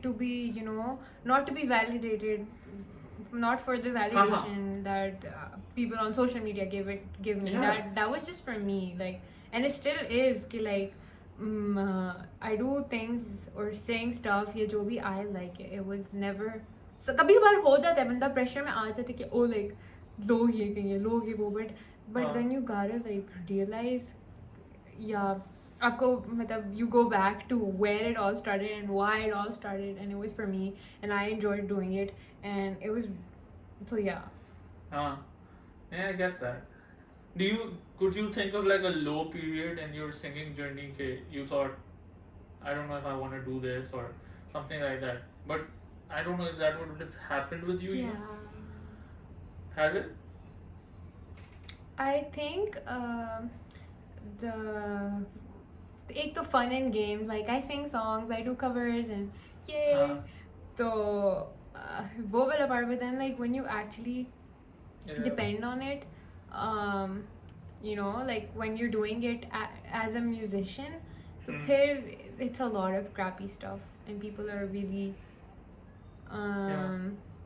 to be, you know, not to be validated, not for the validation that people on social media give me. Yeah. That was just for me, like, and it still is कि like I do things or saying stuff या जो भी I like it. It was never. So कभी कभार हो जाता है बंदा प्रेशर में आ जाता है कि ओ लाइक लोग ये कहेंगे लोग ये वो, बट हाँ. Then you gotta like realize या आपको मतलब you go back to where it all started and why it all started, and it was for me and I enjoyed doing it, and it was so yeah. Yeah, I get that. Could you think of like a low period in your singing journey ke you thought, I don't know if I want to do this or something like that, but I don't know if that would have happened with you. Yeah. Has it? I think the एक तो fun and games, like I sing songs, I do covers and yay. हाँ. So वो वाला part, but then like when you actually Yeah. depend on it, you know, like when you're doing it as a musician, तो फिर it's a lot of crappy stuff and people are really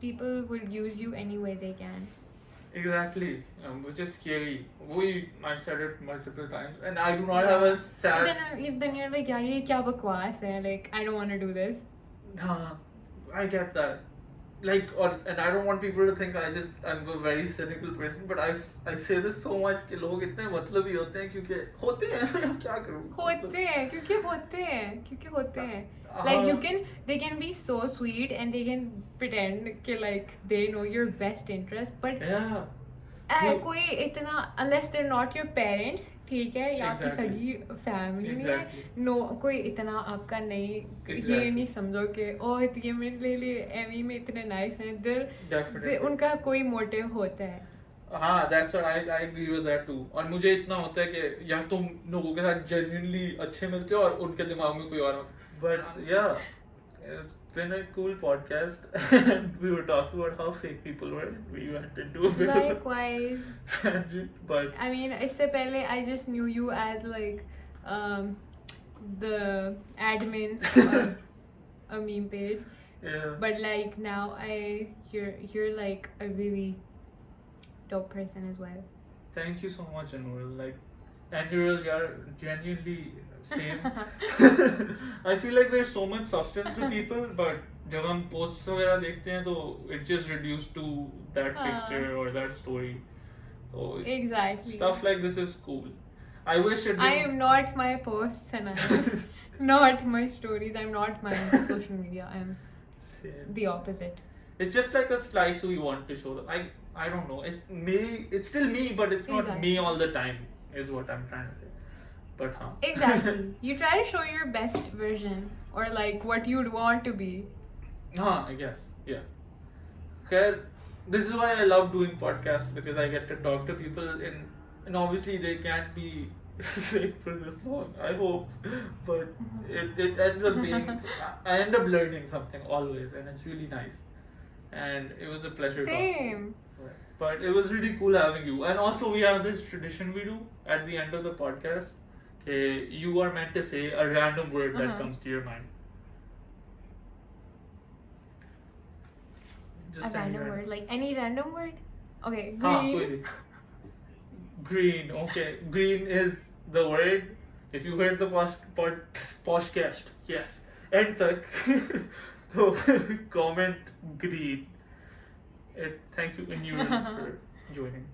people will use you any way they can. Exactly, which is scary. I've said it multiple times, and I do not have a sad. Then you're like यार ये क्या बकवास है, like I don't want to do this. Huh, I get that. Like, or and I don't want people to think I'm a very cynical person, but I say this so much कि लोग इतने मतलबी होते हैं क्योंकि होते हैं अब क्या करूँ होते हैं क्योंकि होते हैं हाँ like you can they can be so sweet and they can pretend कि like they know your best interest but yeah कोई इतना unless they're not your parents ठीक है या आपकी Exactly. सगी फैमिली नहीं Exactly. है नो कोई इतना आपका नहीं ये Exactly. नहीं समझो कि ओह ये मेरे लिए एमी में इतने नाइस हैं Definitely. उनका कोई मोटिव होता है हाँ that's what I agree with that too और मुझे इतना होता है कि या तुम लोगों के साथ genuinely अच्छे मिलते हो और उनके दिमाग में कोई और but yeah it's been a cool podcast and we were talking about how fake people were we went into a bit of likewise a tangent but I mean इससे पहले I just knew you as like the admin of a meme page yeah but like now you're like a really dope person as well. thank you so much Annural like Annural you're genuinely same I feel like there's so much substance to people but जब हम posts वगैरह देखते हैं तो it's just reduced to that picture or that story so Exactly. stuff like this is cool I wish it I didn't am not my posts and I am not my stories. I'm not my social media. I'm Same. the opposite. It's just like a slice we want to show them I don't know it's me it's still me but it's not Exactly. me all the time is what I'm trying to say but huh Exactly. You try to show your best version or like what you'd want to be. I guess yeah Khair, this is why I love doing podcasts because I get to talk to people and obviously they can't be fake for this long I hope but it ends up being I end up learning something always and it's really nice and it was a pleasure talking to you. Same. But it was really cool having you and also we have this tradition we do at the end of the podcast okay, you are meant to say a random word that comes to your mind A random word. Like any random word? Okay, हाँ, green. कोई भी. Green, okay. Green is the word. If you heard the podcast, yes. End तक. So comment green. Thank you, Annual, for joining.